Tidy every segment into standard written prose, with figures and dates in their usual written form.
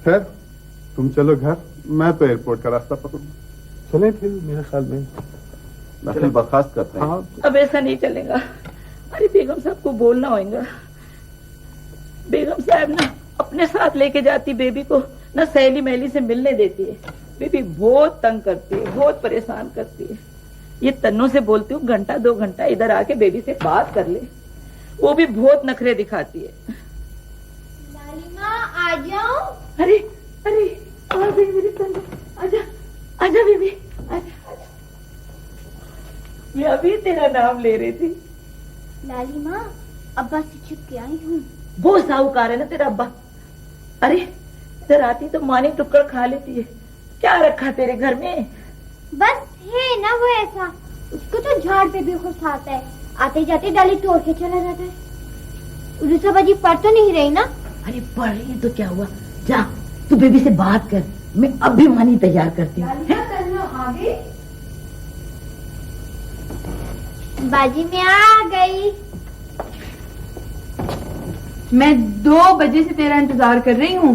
खैर तुम चलो घर, मैं तो एयरपोर्ट का रास्ता पकड़ूंगा। चलें फिर, मेरे ख्याल में दाखिल बर्खास्त करते हैं। हाँ। अब ऐसा नहीं चलेगा। अरे बेगम साहब को बोलना होगा। बेगम साहब ना अपने साथ लेके जाती बेबी को, ना सहेली महली से मिलने देती है। बेबी बहुत तंग करती है, बहुत परेशान करती है। ये तन्नों से बोलती हूँ घंटा 2 घंटा इधर आके बेबी से बात कर ले, वो भी बहुत नखरे दिखाती है। लालिमा आ जाओ। अरे अरे आ गई मेरी तन्नू, आजा आजा बेबी, आजा आजा। मैं अभी तेरा नाम ले रही थी। लालिमा अब्बा से छुप के आई हूँ। वो साहूकार है ना तेरा अब्बा। अरे इधर आती तो मानी टुकड़ खा लेती है। क्या रखा तेरे घर में? बस है ना वो ऐसा, उसको तो झाड़ पे भी गुस्सा आता है, आते जाते डाली तोड़ के चला जाता है। उरुसा बाजी पढ़ तो नहीं रही ना? अरे पढ़ रही है तो क्या हुआ, जा तू बेबी से बात कर, मैं अभी मानी तैयार करती हूँ। बाजी मैं आ गई। मैं 2 बजे से तेरा इंतजार कर रही हूँ।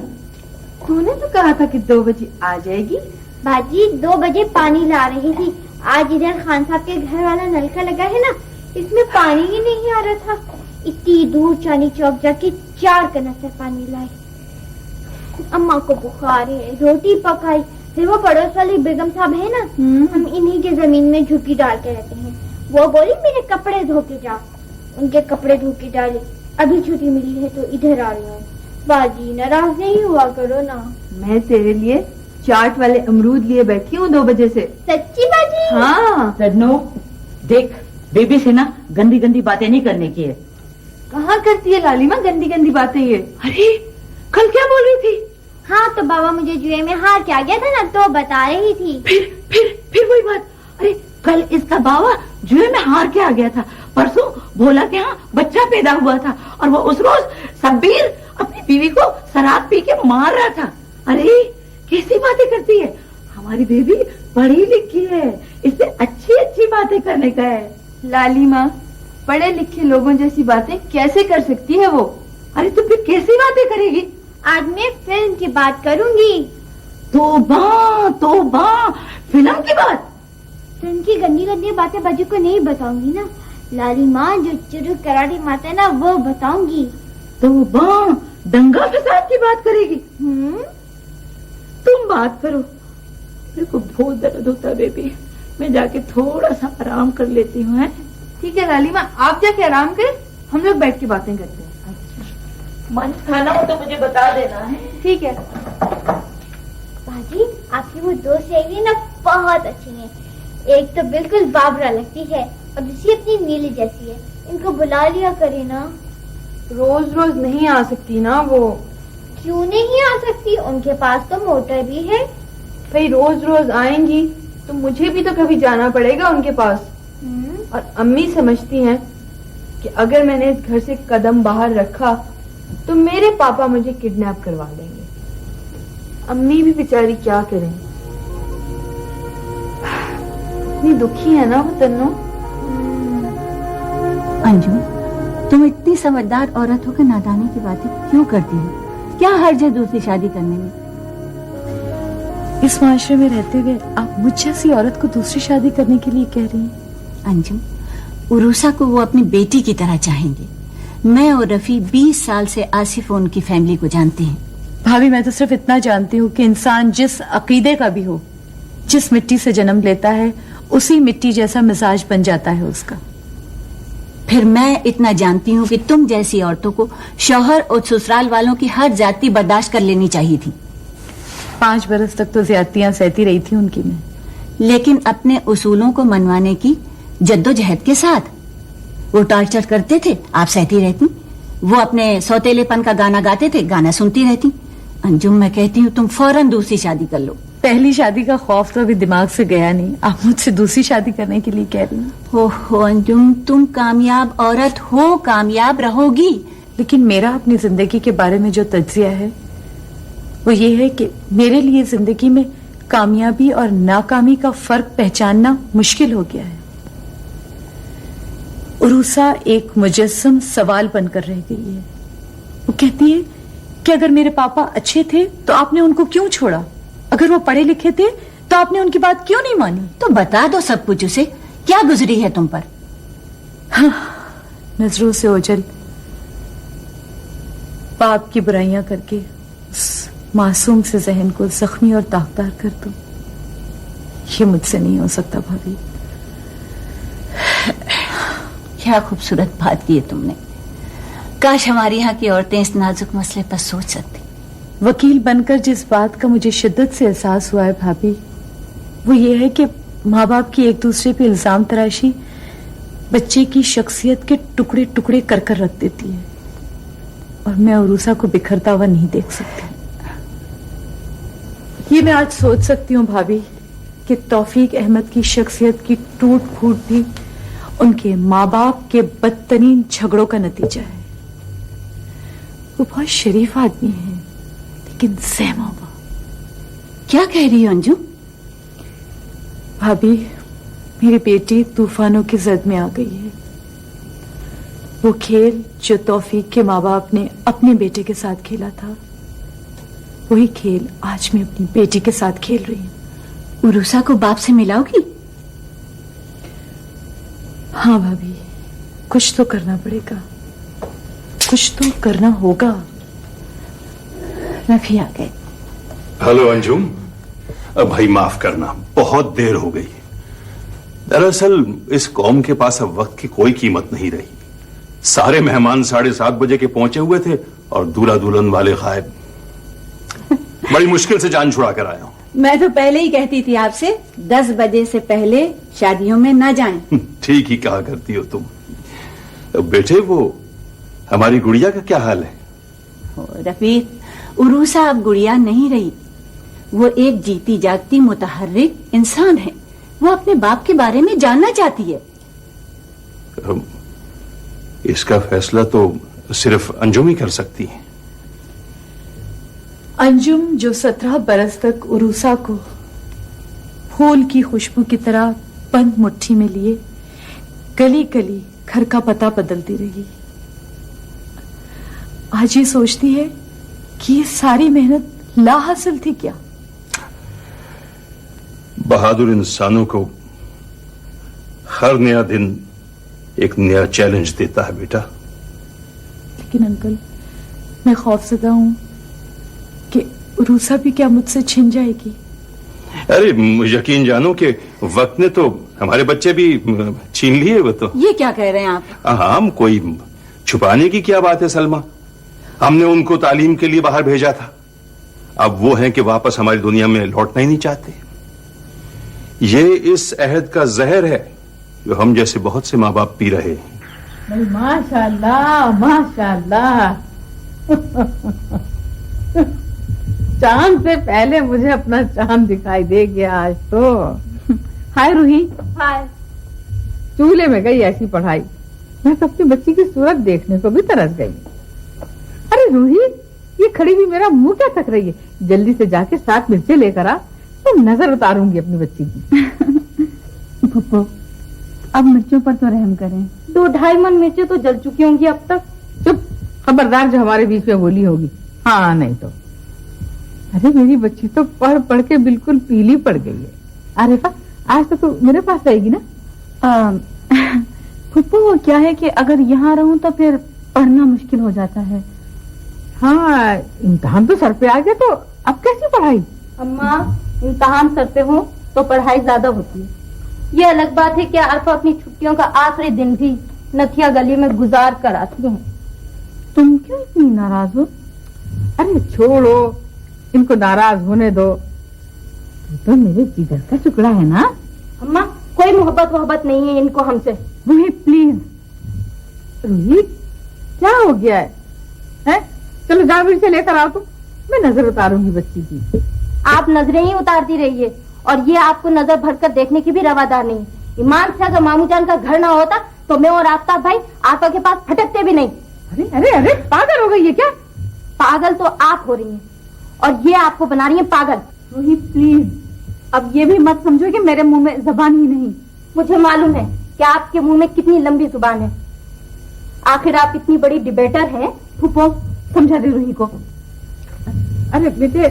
तूने तो कहा था कि 2 बजे आ जाएगी। बाजी 2 बजे पानी ला रही थी। आज इधर खान साहब के घर वाला नलका लगा है ना, इसमें पानी ही नहीं आ रहा था। इतनी दूर चांदी चौक जाके 4 कनस्तर पानी लाए। अम्मा को बुखार है, रोटी पकाई। फिर वो पड़ोस वाली बेगम साहब है ना, हम इन्हीं के जमीन में झुकी डाल के रहते हैं। वो बोली मेरे कपड़े धो के जाओ, उनके कपड़े धो के डाले। अभी छुट्टी मिली है तो इधर आ रही हूँ। बाजी नाराज नहीं हुआ करो ना। मैं तेरे लिए चाट वाले अमरूद लिए बैठी हूँ 2 बजे से। सच्ची बाजी? हाँ। सदनो देख, बेबी से ना गंदी गंदी बातें नहीं करने की है। कहाँ करती है लालिमा गंदी गंदी बातें ये? अरे कल क्या बोल रही थी? हाँ तो बाबा मुझे जुए में हार के आ गया था ना, तो बता रही थी। फिर वही बात। अरे कल इसका बाबा जुए में हार के आ गया था, परसों भोला के यहाँ बच्चा पैदा हुआ था, और वो उस रोज शब्बीर अपनी बीवी को शराब पी के मार रहा था। अरे कैसी बातें करती है, हमारी बेबी पढ़ी लिखी है, इससे अच्छी अच्छी बातें करने का है। लालिमा पढ़े लिखे लोगों जैसी बातें कैसे कर सकती है वो? अरे तो फिर कैसी बातें करेगी? आज मैं फिल्म की बात करूंगी। तौबा तौबा, फिल्म की बात? फिल्म की गंदी गंदी बातें बाजू को नहीं बताऊंगी ना। लालिमा जो चुरुक कराटी मारता है ना, वो बताऊंगी। तौबा, दंगा फसाद की बात करेगी? तुम बात करो, मेरे को बहुत दर्द होता है बेबी, मैं जाके थोड़ा सा आराम कर लेती हूँ। ठीक है लालिमा, आप जाके आराम करें, हम लोग बैठ के बातें करते हैं। अच्छा, मन खाना हो तो मुझे बता देना है। ठीक है। बाजी आपकी वो दोस्त है ना, बहुत अच्छी है। एक तो बिल्कुल बाबरा लगती है और दूसरी अपनी नीली जैसी है। इनको बुला लिया करे ना। रोज रोज नहीं आ सकती ना वो। क्यों नहीं आ सकती, उनके पास तो मोटर भी है। भाई रोज रोज आएंगी तो मुझे भी तो कभी जाना पड़ेगा उनके पास। और अम्मी समझती हैं कि अगर मैंने इस घर से कदम बाहर रखा तो मेरे पापा मुझे किडनैप करवा देंगे। अम्मी भी बेचारी क्या करें, इतनी दुखी है ना वो तन्नू। अंजू, तुम इतनी समझदार औरत होकर नादानी की बातें क्यों करती हो? क्या हर्ज है दूसरी शादी करने में? इस माशरे में रहते हुए आप मुझ जैसी औरत को दूसरी शादी करने के लिए कह रही हैं? अंजुम, उरूसा को वो अपनी बेटी की तरह चाहेंगे। मैं और रफी 20 साल से आसिफ और उनकी फैमिली को जानते हैं। भाभी मैं तो सिर्फ इतना जानती हूँ कि इंसान जिस अकीदे का भी हो, जिस मिट्टी से जन्म लेता है उसी मिट्टी जैसा मिजाज बन जाता है उसका। फिर मैं इतना जानती हूँ कि तुम जैसी औरतों को शौहर और ससुराल वालों की हर जाति बर्दाश्त कर लेनी चाहिए थी। 5 बरस तक तो ज्यादतियां सहती रही थी उनकी मैं, लेकिन अपने उसूलों को मनवाने की जद्दोजहद के साथ। वो टॉर्चर करते थे, आप सहती रहती। वो अपने सौतेलेपन का गाना गाते थे, गाना सुनती रहती। अंजुम, मैं कहती हूँ तुम फौरन दूसरी शादी कर लो। पहली शादी का खौफ तो अभी दिमाग से गया नहीं, आप मुझसे दूसरी शादी करने के लिए कह रही हैं। ओहो अंजुम, तुम कामयाब औरत हो, कामयाब रहोगी। लेकिन मेरा अपनी जिंदगी के बारे में जो तज्जिया है वो ये है कि मेरे लिए जिंदगी में कामयाबी और नाकामी का फर्क पहचानना मुश्किल हो गया है। उरूसा एक मुजस्सम सवाल बनकर रह गई है। वो कहती है कि अगर मेरे पापा अच्छे थे तो आपने उनको क्यों छोड़ा? अगर वो पढ़े लिखे थे तो आपने उनकी बात क्यों नहीं मानी? तो बता दो सब कुछ उसे, क्या गुजरी है तुम पर? हाँ, नजरों से ओझल, बाप की बुराइयां करके उस मासूम से जहन को जख्मी और दागदार कर दो, ये मुझसे नहीं हो सकता भाभी। क्या खूबसूरत बात की है तुमने। काश हमारे यहाँ की औरतें इस नाजुक मसले पर सोच सकती। वकील बनकर जिस बात का मुझे शिद्दत से एहसास हुआ है भाभी, वो ये है कि माँ बाप की एक दूसरे पे इल्जाम तराशी बच्चे की शख्सियत के टुकड़े टुकड़े कर कर रख देती है, और मैं उरूसा को बिखरता हुआ नहीं देख सकती। ये मैं आज सोच सकती हूँ भाभी कि तौफीक अहमद की शख्सियत की टूट फूट भी उनके माँ बाप के बदतरीन झगड़ों का नतीजा है। वो बहुत शरीफ आदमी है, लेकिन सहमा हुआ। क्या कह रही हो अंजू? भाभी, मेरी बेटी तूफानों की जद में आ गई है। वो खेल जो तौफीक के माँ बाप ने अपने बेटे के साथ खेला था, वही खेल आज मैं अपनी बेटी के साथ खेल रही हूँ। उरूसा को बाप से मिलाओगी? हाँ भाभी, कुछ तो करना पड़ेगा, कुछ तो करना होगा। रफी आ गए। हेलो अंजुम, भाई माफ करना, बहुत देर हो गई। दरअसल इस कौम के पास अब वक्त की कोई कीमत नहीं रही। सारे मेहमान 7:30 बजे के पहुंचे हुए थे और दूल्हा दुल्हन वाले गायब। बड़ी मुश्किल से जान छुड़ा कर आया हूं। मैं तो पहले ही कहती थी आपसे 10 बजे से पहले शादियों में ना जाएं। ठीक ही कहा करती हो तुम। बेटे, वो हमारी गुड़िया का क्या हाल है? रफीक, उरूसा अब गुड़िया नहीं रही। वो एक जीती जागती मुतहर्रिक इंसान है। वो अपने बाप के बारे में जानना चाहती है। इसका फैसला तो सिर्फ अंजुम ही कर सकती है। अंजुम जो 17 बरस तक उरूसा को फूल की खुशबू की तरह बंद मुट्ठी में लिए गली गली घर का पता बदलती रही, आज ये सोचती है कि ये सारी मेहनत ला हासिल थी क्या? बहादुर इंसानों को हर नया दिन एक नया चैलेंज देता है बेटा। लेकिन अंकल, मैं खौफजदा हूं कि उरूसा भी क्या मुझसे छिन जाएगी। अरे यकीन जानो कि वक्त ने तो हमारे बच्चे भी छीन लिए। वो तो ये क्या कह रहे हैं आप? हम कोई छुपाने की क्या बात है सलमा। हमने उनको तालीम के लिए बाहर भेजा था, अब वो हैं कि वापस हमारी दुनिया में लौटना ही नहीं चाहते। ये इस अहद का जहर है जो हम जैसे बहुत से माँ बाप पी रहे हैं। माशाल्लाह माशाल्लाह। चांद से पहले मुझे अपना चांद दिखाई दे गया आज तो। हाय रूही। हाय। चूल्हे में गई ऐसी पढ़ाई, मैं तो अपनी बच्ची की सूरत देखने को भी तरस गई। अरे रूही, ये खड़ी हुई मेरा मुंह क्या तक रही है? जल्दी से जाके 7 मिर्चें लेकर आ, तो नजर उतारूंगी अपनी बच्ची की। पप्पो, अब मिर्चों पर तो रहम करें। 2-2.5 मन मिर्चें तो जल चुकी होंगी अब तक। चुप, खबरदार जो हमारे बीच में बोली होगी। हाँ नहीं तो। अरे मेरी बच्ची तो पढ़ पढ़ के बिल्कुल पीली पड़ गई है। अरे आज तो तू मेरे पास रहेगी ना? पप्पो, क्या है कि अगर यहाँ रहूं तो फिर पढ़ना मुश्किल हो जाता है। हाँ, इम्तिहान तो सर पे आ गया, तो अब कैसी पढ़ाई? अम्मा, इम्तिहान सर पे हो तो पढ़ाई ज्यादा होती है। ये अलग बात है कि अरफा अपनी छुट्टियों का आखिरी दिन भी नथिया गली में गुजार कर आती है। तुम क्यों इतनी नाराज हो? अरे छोड़ो, इनको नाराज होने दो। तो मेरे जिगर का टुकड़ा है ना। अम्मा, कोई मोहब्बत नहीं है इनको हमसे। रूही प्लीज। रूही, क्या हो गया है? चलो जा मिर्चे लेकर आओ तुम, मैं नजर उतारूंगी बच्ची की। आप नजरें ही उतारती रहिए, और ये आपको नजर भरकर देखने की भी रवादार नहीं। ईमान से अगर मामू जान का घर ना होता तो मैं और आफ्ताब भाई आपा के पास फटकते भी नहीं। अरे अरे अरे, पागल हो गई है क्या? पागल तो आप हो रही हैं, और ये आपको बना रही है पागल। रूही प्लीज, अब ये भी मत समझो कि मेरे मुंह में जबान ही नहीं। मुझे मालूम है कि आपके मुंह में कितनी लंबी जुबान है। आखिर आप इतनी बड़ी डिबेटर हैं। फूफो, समझा दे रूही को। अरे बेटे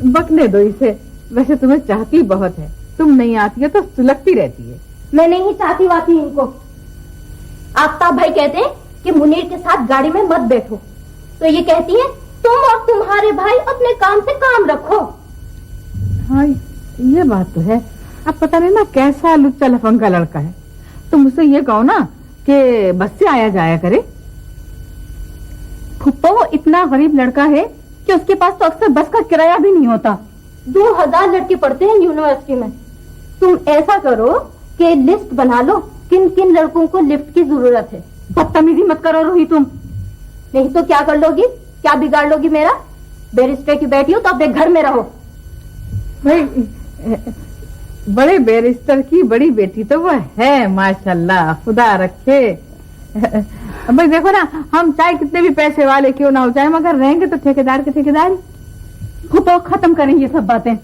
बकने दो इसे, वैसे तुम्हें चाहती बहुत है, तुम नहीं आती है तो सुलगती रहती है। मैं नहीं चाहती वाती इनको। आफ्ताब भाई कहते हैं कि मुनीर के साथ गाड़ी में मत बैठो, तो ये कहती है तुम और तुम्हारे भाई अपने काम से काम रखो। हाँ ये बात तो है। अब पता नहीं ना कैसा लुच्चा लफंगा लड़का है। तुम उसे ये कहो ना कि बस से आया जाया करे। फुप्पो वो इतना गरीब लड़का है कि उसके पास तो अक्सर बस का किराया भी नहीं होता। 2000 लड़के पढ़ते हैं यूनिवर्सिटी में। तुम ऐसा करो कि लिस्ट बना लो किन किन लड़कों को लिफ्ट की जरूरत है। बदतमीजी मत करो रोही तुम। नहीं तो क्या कर लोगी, क्या बिगाड़ लोगी मेरा? बैरिस्टर की बेटी हो तो अपने घर में रहो। भाई बड़े बैरिस्टर की बड़ी बेटी तो वो है, माशाल्लाह, खुदा रखे। भाई देखो ना, हम चाहे कितने भी पैसे वाले क्यों ना हो जाए, मगर रहेंगे तो ठेकेदार के ठेकेदार। फुप्पो खत्म करें ये सब बातें।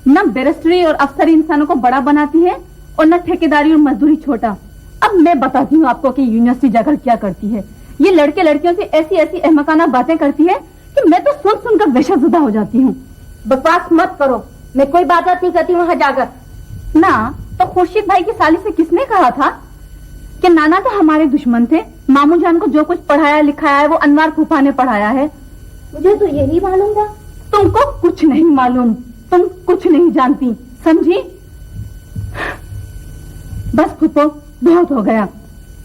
न बैरिस्टरी और अफसरी इंसानों को बड़ा बनाती है और न ठेकेदारी और मजदूरी छोटा। अब मैं बताती हूँ आपको कि यूनिवर्सिटी जाकर क्या करती है। ये लड़के लड़कियों से ऐसी ऐसी अहमकाना बातें करती है कि मैं तो सुन सुनकर बेशुदा हो जाती हूँ। बकवास मत करो, मैं कोई बात नहीं करती वहाँ जाकर। ना तो खुर्शीद भाई की साली से किसने कहा था कि नाना तो हमारे दुश्मन थे, मामू जान को जो कुछ पढ़ाया लिखाया है वो अनवार फूफा ने पढ़ाया है। मुझे तो यही मालूम था। तुमको कुछ नहीं मालूम, तुम कुछ नहीं जानती, समझी? बस फूफो बहुत हो गया,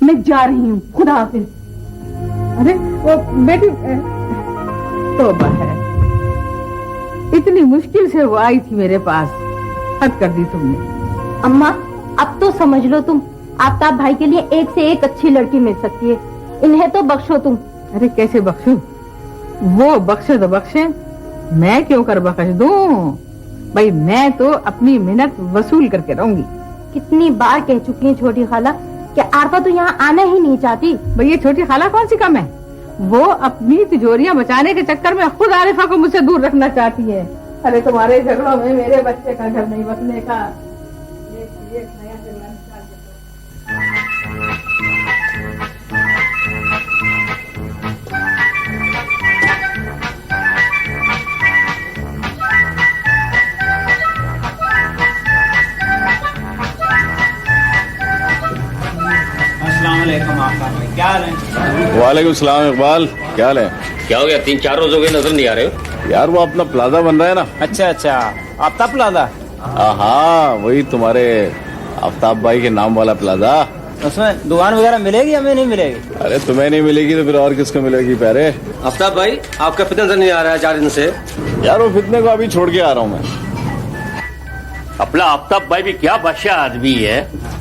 मैं जा रही हूँ, खुदा हाफिज। अरे वो बेटी तौबा है, इतनी मुश्किल से वो आई थी मेरे पास, हद कर दी तुमने। अम्मा अब तो समझ लो तुम, आफ्ताब भाई के लिए एक से एक अच्छी लड़की मिल सकती है, इन्हें तो बख्शो तुम। अरे कैसे बख्शूं? वो बख्शे तो बख्शे, मैं क्यों कर बख्श दूं? भाई मैं तो अपनी मिन्नत वसूल करके रहूंगी। कितनी बार कह चुकी है छोटी खाला कि आरफा तो यहाँ आना ही नहीं चाहती। भाई ये छोटी खाला कौन सी कम है? वो अपनी तिजोरियां बचाने के चक्कर में खुद आरिफा को मुझसे दूर रखना चाहती है। अरे तुम्हारे झगड़ों में मेरे बच्चे का घर नहीं बसने का। एक नया जगह निकाल देता। क्या हाल है? वालेकुम सलाम इकबाल, क्या हाल है? क्या हो गया, 3-4 रोज हो गए, नजर नहीं आ रहे हो? यार वो अपना प्लाजा बन रहा है ना। अच्छा अच्छा, आफ्ताब प्लाजा। हाँ वही तुम्हारे आफ्ताब भाई के नाम वाला प्लाजा। उसमें दुकान वगैरह मिलेगी, हमें नहीं मिलेगी? अरे तुम्हें नहीं मिलेगी तो फिर और किसको मिलेगी प्यारे? आफ्ताब भाई आपका फितना नजर नहीं आ रहा है 4 दिन से। यार वो फितने को अभी छोड़ के आ रहा हूँ मैं। अपना आफ्ताब भाई भी क्या बादशाह आदमी है।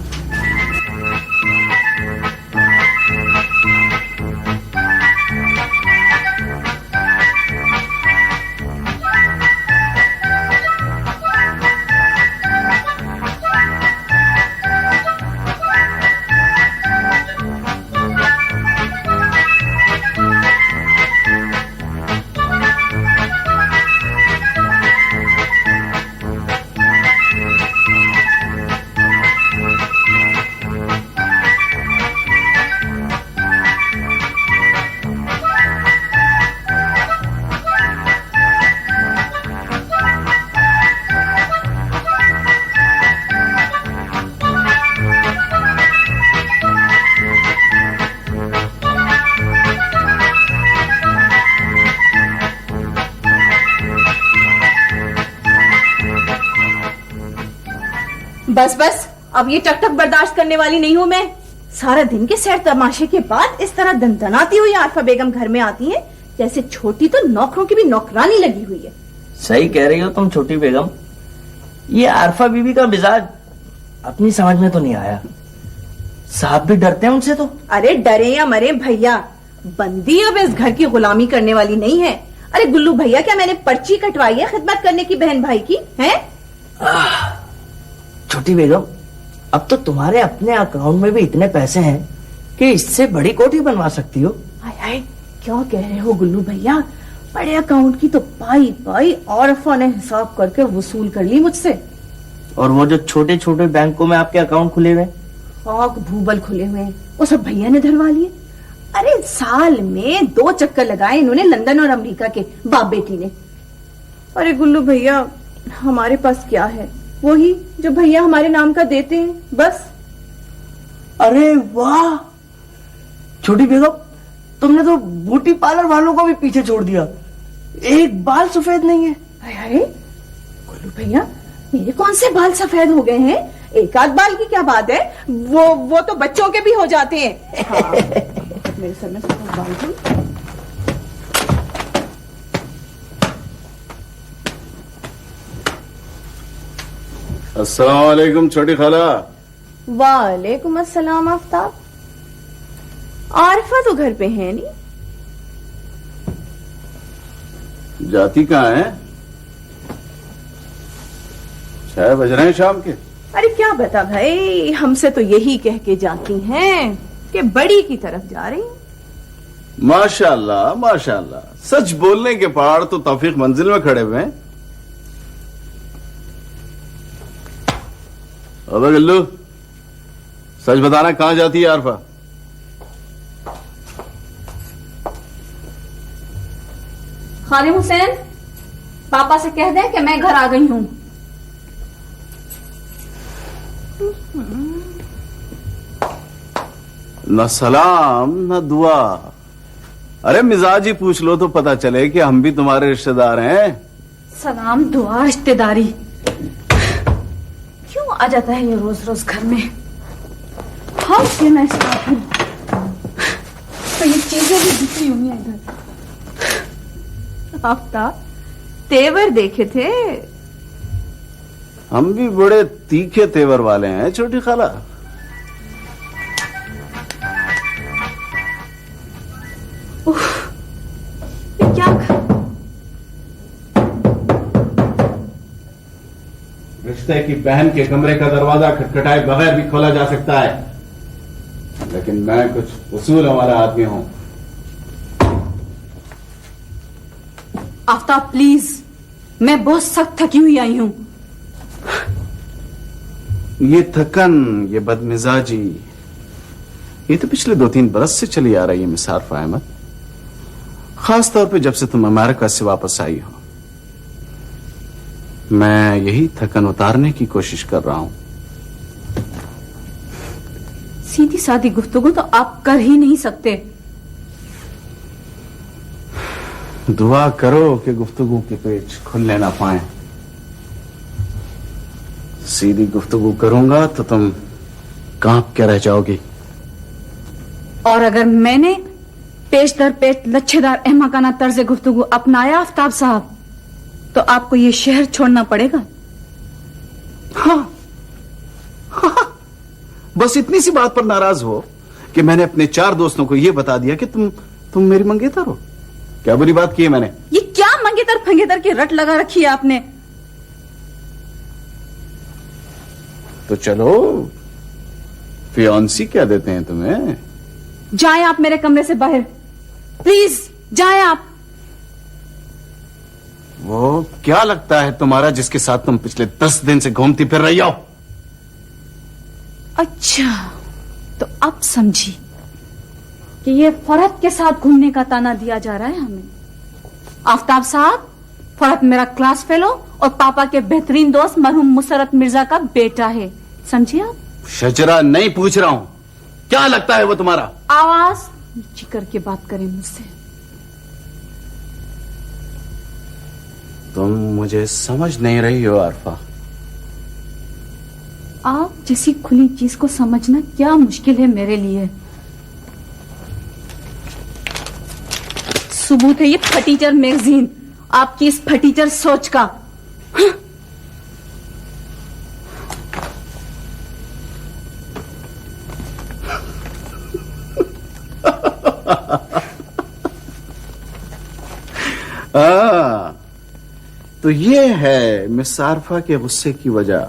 बस बस, अब ये टक टक बर्दाश्त करने वाली नहीं हूँ मैं। सारा दिन के सैर तमाशे के बाद इस तरह दनदनाती हुई आरफा बेगम घर में आती है जैसे छोटी तो नौकरों की भी नौकरानी लगी हुई है। सही कह रही हो तुम छोटी बेगम, ये आरफा बीबी का मिजाज अपनी समझ में तो नहीं आया। साहब भी डरते हैं उनसे तो। अरे डरे या मरे भैया, बंदी अब इस घर की गुलामी करने वाली नहीं है। अरे गुल्लू भैया, क्या मैंने पर्ची कटवाई है खिदमत करने की बहन भाई की है? छोटी बेगम, अब तो तुम्हारे अपने अकाउंट में भी इतने पैसे हैं कि इससे बड़ी कोठी बनवा सकती हो। हाय हाय, क्या कह रहे हो गुल्लू भैया? बड़े अकाउंट की तो पाई पाई औरफा ने हिसाब करके वसूल कर ली मुझसे। और वो जो छोटे छोटे बैंकों में आपके अकाउंट खुले हुए, खाक भूबल खुले हुए हैं, वो सब भैया ने धरवा लिए। अरे साल में 2 चक्कर लगाए इन्होंने लंदन और अमेरिका के, बाप बेटी ने। अरे गुल्लू भैया, हमारे पास क्या है, वही जो भैया हमारे नाम का देते हैं, बस। अरे वाह छोटी बेगम, तुमने तो ब्यूटी पार्लर वालों को भी पीछे छोड़ दिया। एक बाल सफेद नहीं है। अरे गुल्लू भैया, मेरे कौन से बाल सफेद हो गए हैं? एक आध बाल की क्या बात है, वो तो बच्चों के भी हो जाते हैं। हाँ, मेरे सर में सफेद बाल भी। अस्सलाम वालेकुम छोटी खाला। वालेकुम अस्सलाम आफ्ताब। आरफा तो घर पे है नहीं। जाती कहाँ है? 6 बज रहे हैं शाम के। अरे क्या बता भाई, हमसे तो यही कह के जाती हैं कि बड़ी की तरफ जा रही हैं। माशाल्लाह माशाल्लाह, सच बोलने के पहाड़ तो तौफीक मंजिल में खड़े हुए हैं। अबे गल्लू, सच बताना, कहां जाती है आरफा? खादिम हुसैन, पापा से कह दे कि मैं घर आ गई हूं। न सलाम न दुआ। अरे मिजाज ही पूछ लो तो पता चले कि हम भी तुम्हारे रिश्तेदार हैं। सलाम दुआ रिश्तेदारी, क्यों आ जाता है ये रोज रोज घर में? हाँ से मैं स्टाफ हूँ, तो ये चीजें भी बिखरी हुई हैं इधर। आफ्ताब, तेवर देखे थे? हम भी बड़े तीखे तेवर वाले हैं छोटी खाला। क्या रिश्ते की बहन के कमरे का दरवाजा खटखटाए बगैर भी खोला जा सकता है, लेकिन मैं कुछ उसूल वाला आदमी हूं। आफ्ताब प्लीज, मैं बहुत सख्त थकी हुई आई हूँ। ये थकन, ये बदमिजाजी, ये तो पिछले 2-3 बरस से चली आ रही है मिस आरफा अहमद। खास तौर पे जब से तुम अमेरिका से वापस आई हो। मैं यही थकन उतारने की कोशिश कर रहा हूं। सीधी सादी गुफ्तगू तो आप कर ही नहीं सकते। दुआ करो कि गुफ्तगू के पेच खुलने ना पाए। सीधी गुफ्तगू करूंगा तो तुम कांप के रह जाओगी। और अगर मैंने पेच दर पेच लच्छेदार अहमकाना तर्ज गुफ्तगू अपनाया आफ्ताब साहब, तो आपको ये शहर छोड़ना पड़ेगा। हाँ, बस इतनी सी बात पर नाराज हो कि मैंने अपने 4 दोस्तों को यह बता दिया कि तुम मेरी मंगेतर हो। क्या बुरी बात की है मैंने? ये क्या मंगेतर फंगेतर की रट लगा रखी है आपने? तो चलो, फियांसी क्या देते हैं तुम्हें? जाएं आप मेरे कमरे से बाहर, प्लीज जाएं आप। वो क्या लगता है तुम्हारा जिसके साथ तुम पिछले 10 दिन से घूमती फिर रही हो? अच्छा, तो अब समझी कि ये फरहत के साथ घूमने का ताना दिया जा रहा है हमें। आफ्ताब साहब, फरहत मेरा क्लास फेलो और पापा के बेहतरीन दोस्त मरहूम मुसरत मिर्जा का बेटा है, समझिए आप? शजरा नहीं पूछ रहा हूं, क्या लगता है वो तुम्हारा? आवाज नीची करके बात करें मुझसे। तुम मुझे समझ नहीं रही हो आरफा। आप जैसी खुली चीज को समझना क्या मुश्किल है मेरे लिए। सबूत है ये फटीचर मैगजीन, आपकी इस फटीचर सोच का। तो ये है मिस आरफा के गुस्से की वजह।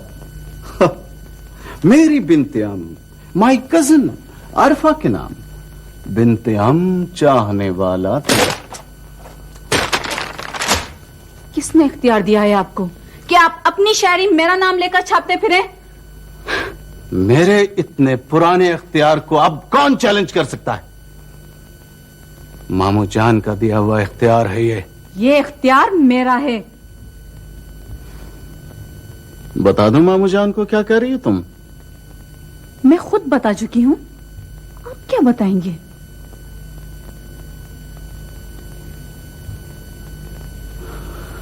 मेरी बिन्ते अम, माई कजिन आरफा के नाम बिन्ते अम चाहने वाला था। किसने इख्तियार दिया है आपको कि आप अपनी शायरी मेरा नाम लेकर छापते फिरे? मेरे इतने पुराने इख्तियार को अब कौन चैलेंज कर सकता है? मामू जान का दिया हुआ इख्तियार है ये। ये इख्तियार मेरा है। बता दो मामू जान को क्या कह रही हो तुम? मैं खुद बता चुकी हूँ, आप क्या बताएंगे?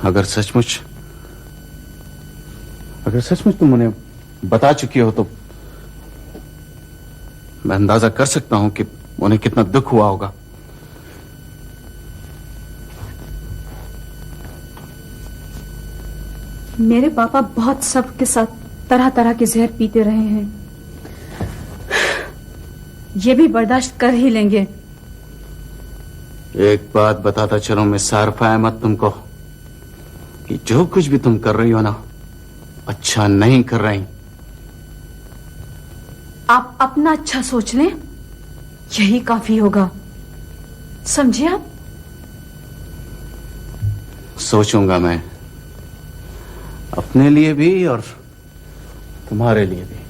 अगर सचमुच तुम उन्हें बता चुकी हो तो मैं अंदाजा कर सकता हूं कि उन्हें कितना दुख हुआ होगा। मेरे पापा बहुत सबके साथ तरह तरह के जहर पीते रहे हैं, ये भी बर्दाश्त कर ही लेंगे। एक बात बताता चलो मिस आरफा अहमद तुमको कि जो कुछ भी तुम कर रही हो ना, अच्छा नहीं कर रही। आप अपना अच्छा सोच लें, यही काफी होगा, समझे आप? सोचूंगा मैं, अपने लिए भी और तुम्हारे लिए भी।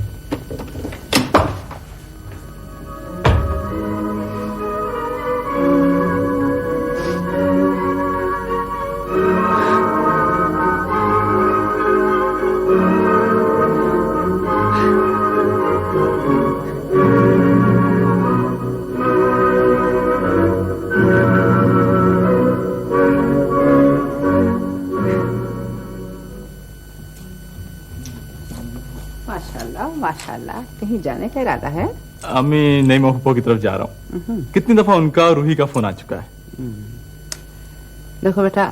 माशाल्लाह, कहीं जाने का इरादा है? अम्मी नई महबूबा की तरफ जा रहा हूँ। कितनी दफा उनका और रूही का फोन आ चुका है। देखो बेटा,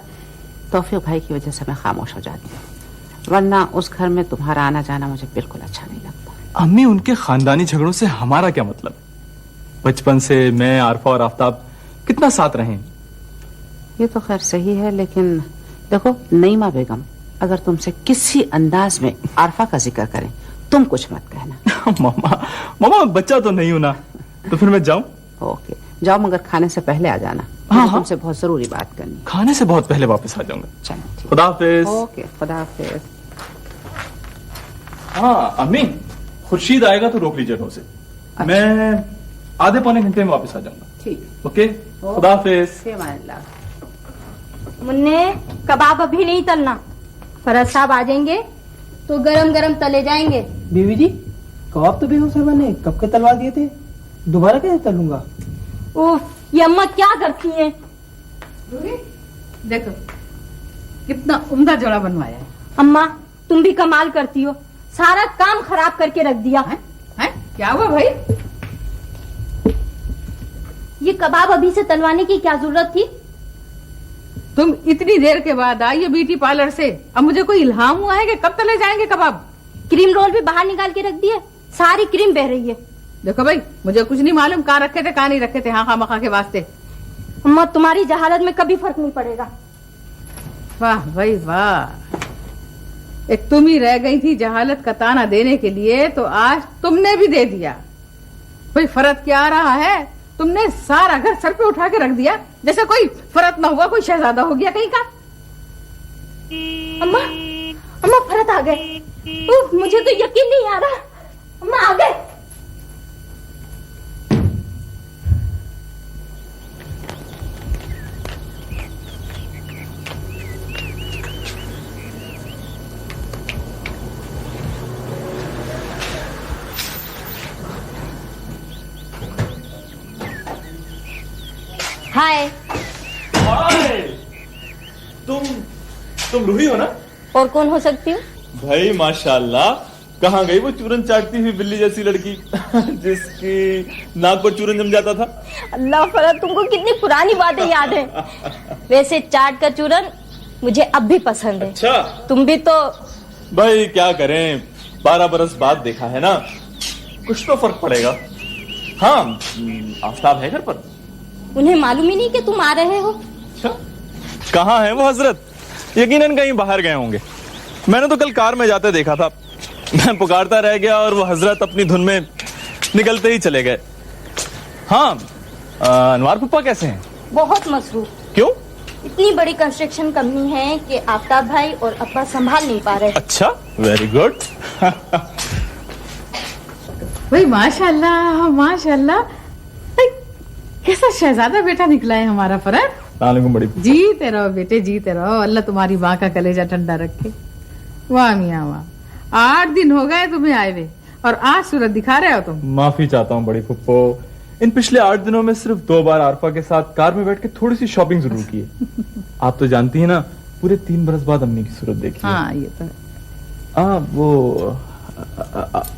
तौफीक भाई की वजह से मैं खामोश हो जाती हूँ, वरना उस घर में तुम्हारा आना जाना मुझे बिल्कुल अच्छा नहीं लगता। अम्मी उनके खानदानी झगड़ों से हमारा क्या मतलब? बचपन से मैं, आरफा और आफ्ताब कितना साथ रहे। ये तो खैर सही है, लेकिन देखो नईमा बेगम अगर तुमसे किसी अंदाज में आरफा का जिक्र करें तुम कुछ मत कहना। मामा बच्चा तो नहीं हूं ना, तो फिर मैं जाऊं? ओके जाओ, मगर खाने से पहले आ जाना। हाँ, तुमसे बहुत जरूरी बात करनी। खाने से बहुत पहले वापस आ जाऊंगा। चलो खुदा हाफिज। ओके खुदा हाफिज। हाँ अम्मी, खुर्शीद आएगा तो रोक लीजिएगा उसे। अच्छा। मैं आधे पौने घंटे में वापस आ जाऊंगा। ठीक। ओके खुदा हाफिज। मुन्ने, कबाब अभी नहीं तलना, फरज साहब आ जाएंगे तो गरम गरम तले जाएंगे। बीवी जी, कबाब तो बेगम साहबा ने कब के तलवा दिए थे, दोबारा कैसे तलूंगा? उफ, ये अम्मा क्या करती हैं? देखो कितना उम्दा जोड़ा बनवाया है। अम्मा तुम भी कमाल करती हो, सारा काम खराब करके रख दिया है? क्या हुआ भाई? ये कबाब अभी से तलवाने की क्या जरूरत थी? तुम इतनी देर के बाद आई है ब्यूटी पार्लर से, अब मुझे कोई इल्हाम हुआ है कि कब तले जाएंगे कबाब? क्रीम रोल भी बाहर निकाल के रख दिए, सारी क्रीम बह रही है। देखो भाई, मुझे कुछ नहीं मालूम कहाँ रखे थे कहाँ नहीं रखे थे, हाँ खामखा के वास्ते। अम्मा तुम्हारी जहालत में कभी फर्क नहीं पड़ेगा। वाह भाई वाह, एक तुम ही रह गई थी जहालत का ताना देने के लिए, तो आज तुमने भी दे दिया। भाई फर्क क्या आ रहा है? तुमने सारा घर सर पे उठा के रख दिया, जैसे कोई फर्क ना हुआ, कोई शहजादा हो गया कहीं का। अम्मा, अम्मा फरत आ गए। मुझे तो यकीन नहीं आ रहा, अम्मा आ गए। हाय। तुम रूही हो ना? और कौन हो सकती हूँ? भाई माशाल्लाह, कहाँ गई वो चूरन चाटती हुई बिल्ली जैसी लड़की जिसकी नाक पर चूरन जम जाता था? अल्लाह फरत, तुमको कितनी पुरानी बातें याद है। वैसे चाट का चूरन मुझे अब भी पसंद है। अच्छा, तुम भी तो। भाई क्या करें, 12 बरस बाद देखा है ना, कुछ तो फर्क पड़ेगा। हाँ आफ्ताब है घर पर? उन्हें मालूम ही नहीं कि तुम आ रहे हो। अच्छा, कहाँ है वो हजरत? यकीनन कहीं बाहर गए होंगे, मैंने तो कल कार में जाते देखा था। मैं पुकारता रह गया और वो हजरत अपनी धुन में निकलते ही चले गए। हाँ अनवार पप्पा कैसे हैं? बहुत मसरूफ। क्यों? इतनी बड़ी कंस्ट्रक्शन कंपनी है कि आफ्ताब भाई और अब्बा संभाल नहीं पा रहे। अच्छा, वेरी गुड। भाई माशाल्लाह माशाल्लाह, कैसा शहजादा बेटा निकला है हमारा फरत। बड़ी जीते रहो बेटे, जीते रहो, अल्लाह तुम्हारी माँ का कलेजा ठंडा रखे। वाह मियाँ वाह, 8 दिन हो गए तुम्हें आए हुए और आज सूरत दिखा रहे हो तुम। माफी चाहता हूँ बड़ी फुप्पो, इन पिछले 8 दिनों में सिर्फ 2 बार आरफा के साथ कार में बैठ के थोड़ी सी शॉपिंग जरूर की है। आप तो जानती है ना, पूरे 3 बरस बाद अम्मी की सूरत देखी है। हाँ ये तो है। वो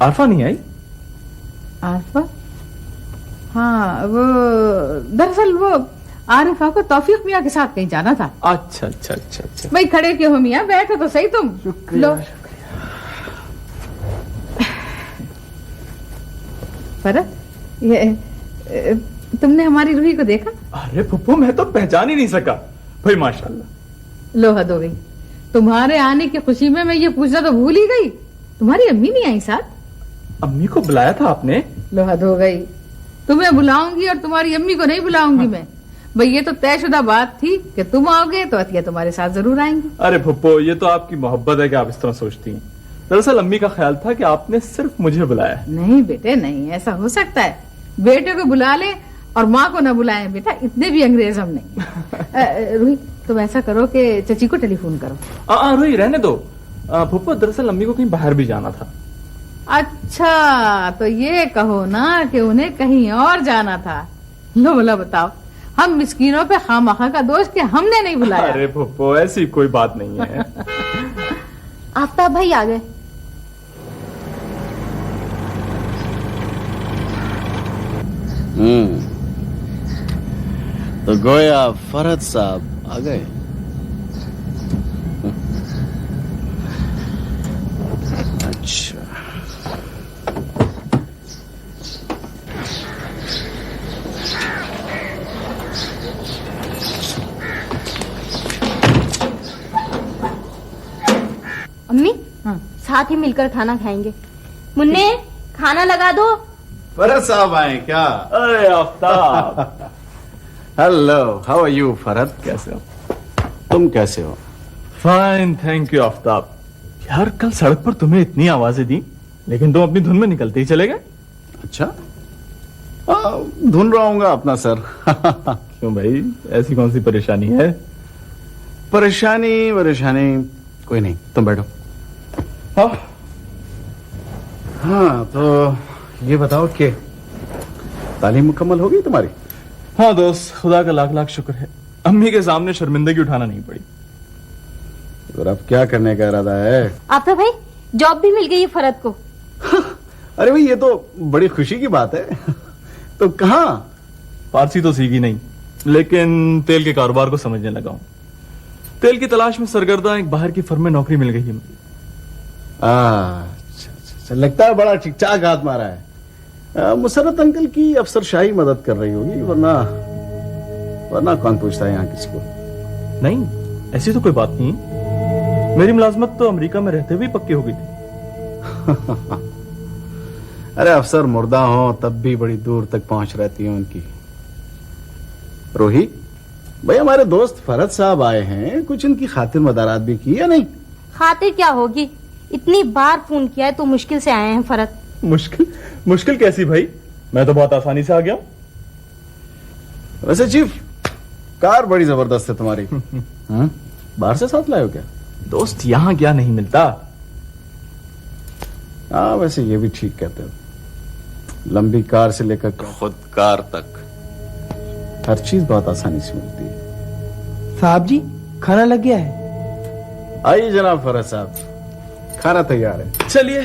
आरफा नहीं आई? आरफा? हाँ वो दरअसल वो आरिफा को तौफीक मियाँ के साथ कहीं जाना था। अच्छा अच्छा अच्छा अच्छा। भाई खड़े क्यों हो मियाँ, बैठो तो सही तुम। लो फरत, ये तुमने हमारी रूही को देखा? अरे फुप्पो, मैं तो पहचान ही नहीं सका भाई, माशाल्लाह। लो हद हो गई, तुम्हारे आने की खुशी में मैं ये पूछना तो भूल ही गई, तुम्हारी अम्मी नहीं आई साथ? अम्मी को बुलाया था आपने? लो हद हो गई, तुम्हें बुलाऊंगी और तुम्हारी अम्मी को नहीं बुलाऊंगी मैं। भाई ये तो तयशुदा बात थी कि तुम आओगे तो अतिया तुम्हारे साथ जरूर आएंगी। अरे फुप्पो, ये तो आपकी मोहब्बत है कि आप इस तरह सोचती हैं। दरअसल अम्मी का ख्याल था कि आपने सिर्फ मुझे बुलाया। नहीं बेटे नहीं, ऐसा हो सकता है बेटे को बुला ले और माँ को न बुलाएं बेटा, इतने भी अंग्रेज हम नहीं। रूही तुम ऐसा करो कि चची को टेलीफोन करो। रूही रहने दो। फुप्पो दरअसल अम्मी को कहीं बाहर भी जाना था। अच्छा तो ये कहो ना कि उन्हें कहीं और जाना था। लो बोला बताओ, हम मिस्कीनों पे खामखा का दोष कि हमने नहीं बुलाया। अरे फुप्पो ऐसी कोई बात नहीं है। आफ्ताब भाई आ गए। तो गोया फरहत साहब आ गए। अच्छा अम्मी साथ ही मिलकर खाना खाएंगे। मुन्ने खाना लगा दो। फरहत साहब आए क्या? अरे Aftab. Hello, how are you Farhat? कैसे हो? तुम कैसे हो? Fine thank you Aftab. यार कल सड़क पर तुम्हें इतनी आवाजें दी, लेकिन तुम अपनी धुन में निकलते ही चले गए। अच्छा, ढूंढ रहा हूँ अपना सर। क्यों भाई, ऐसी कौन सी परेशानी है? परेशानी कोई नहीं, तुम बैठो। हाँ तो ये बताओ कि तालीम मुकम्मल हो गई तुम्हारी? हाँ दोस्त, खुदा का लाख लाख शुक्र है, अम्मी के सामने शर्मिंदगी उठाना नहीं पड़ी। और अब क्या करने का इरादा है? आफ्ताब भाई जॉब भी मिल गई है फरहत को। अरे भाई ये तो बड़ी खुशी की बात है। तो कहाँ? फारसी तो सीखी नहीं, लेकिन तेल के कारोबार को समझने लगा हूँ। तेल की तलाश में सरगर्दा एक बाहर की फर्म में नौकरी मिल गई है मुझे। अच्छा, लगता है बड़ा ठीक-ठाक हाथ मारा है। मुसरत अंकल की अफसरशाही मदद कर रही होगी, वरना कौन पूछता है यहाँ किसी को? नहीं, ऐसी तो कोई बात नहीं। मेरी मुलाजमत तो अमेरिका में रहते हुए पक्की हो गई थी। अरे अफसर मुर्दा हो तब भी बड़ी दूर तक पहुंच रहती है उनकी। रोही भाई, हमारे दोस्त फरहत साहब आए हैं, कुछ इनकी खातिर मदारात भी की या नहीं? खातिर क्या होगी, इतनी बार फोन किया है तो मुश्किल से आए हैं फरहत। मुश्किल कैसी भाई, मैं तो बहुत आसानी से आ गया। वैसे चीफ, कार बड़ी जबरदस्त है तुम्हारी। बाहर से साथ लाए हो क्या? दोस्त यहाँ क्या नहीं मिलता। हाँ वैसे ये भी ठीक कहते हो, लंबी कार से लेकर खुद कार तक हर चीज बहुत आसानी से मिलती है। साहब जी खाना लग गया है। आइए जनाब फरहत साहब, खाना तैयार है। चलिए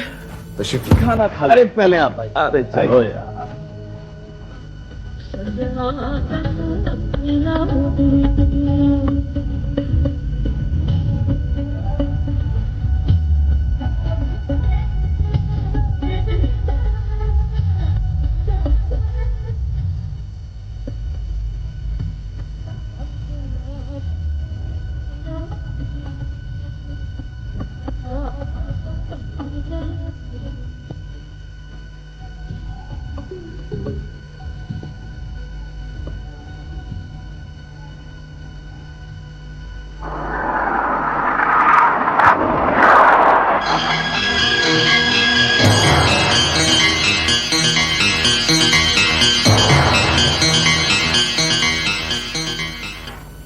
तशरीफ। खाना खा। अरे पहले आप आइए। अरे चलो यार।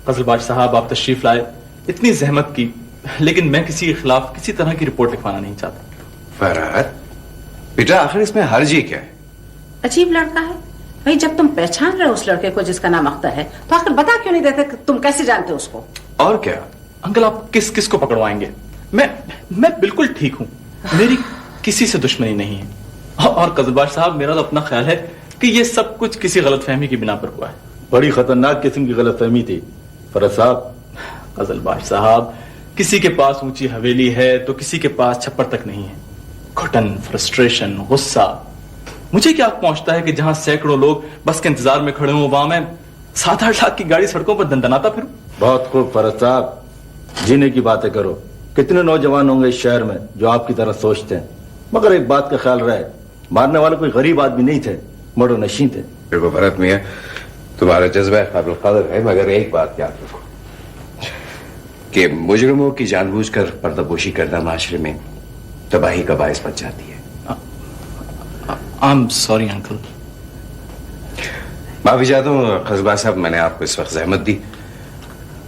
फजलबाज साहब, आप तशरीफ लाए, इतनी जहमत की, लेकिन मैं किसी के खिलाफ किसी तरह की रिपोर्ट लिखवाना नहीं चाहता। फरहत बेटा, आखिर इसमें हर्जी क्या है? अजीब लड़का है भाई। जब तुम पहचान रहे हो उस लड़के को जिसका नाम अख्तर है, तो आखिर बता क्यों नहीं देते? तुम कैसे जानते हो उसको? और क्या? अंकल, आप किस किस को पकड़वाएंगे? मैं बिल्कुल ठीक हूं, मेरी किसी से दुश्मनी नहीं है। और कजलबाज साहब, मेरा तो अपना ख्याल है कि ये सब कुछ किसी गलतफहमी की बिना पर हुआ है। बड़ी खतरनाक किस्म की गलतफहमी थी फरहत साहब। कजलबाज साहब, किसी के पास ऊंची हवेली है तो किसी के पास छप्पर तक नहीं है। घुटन, फ्रस्ट्रेशन, गुस्सा, मुझे क्या पहुंचता है कि जहां सैकड़ों लोग बस के इंतजार में खड़े हों, वहां मैं 7-8 लाख की गाड़ी सड़कों पर दंदनाता फिरूं। बहुत खूब फरहत साहब, जीने की बातें करो। कितने नौजवान होंगे इस शहर में जो आपकी तरह सोचते हैं। मगर एक बात का ख्याल रहे, मारने वाले कोई गरीब आदमी नहीं थे, मर्डो नशीं थे। देखो भरत मियां, तुम्हारा जज्बा काबिल कदर है, मगर एक बात याद रखो कि मुजरिमों की जानबूझकर पर्दापोशी करना माशरे में तबाही का बायस बन जाती है। I am sorry uncle. माफी चाहता हूँ कजलबाज साहब, मैंने आपको इस वक्त जहमत दी।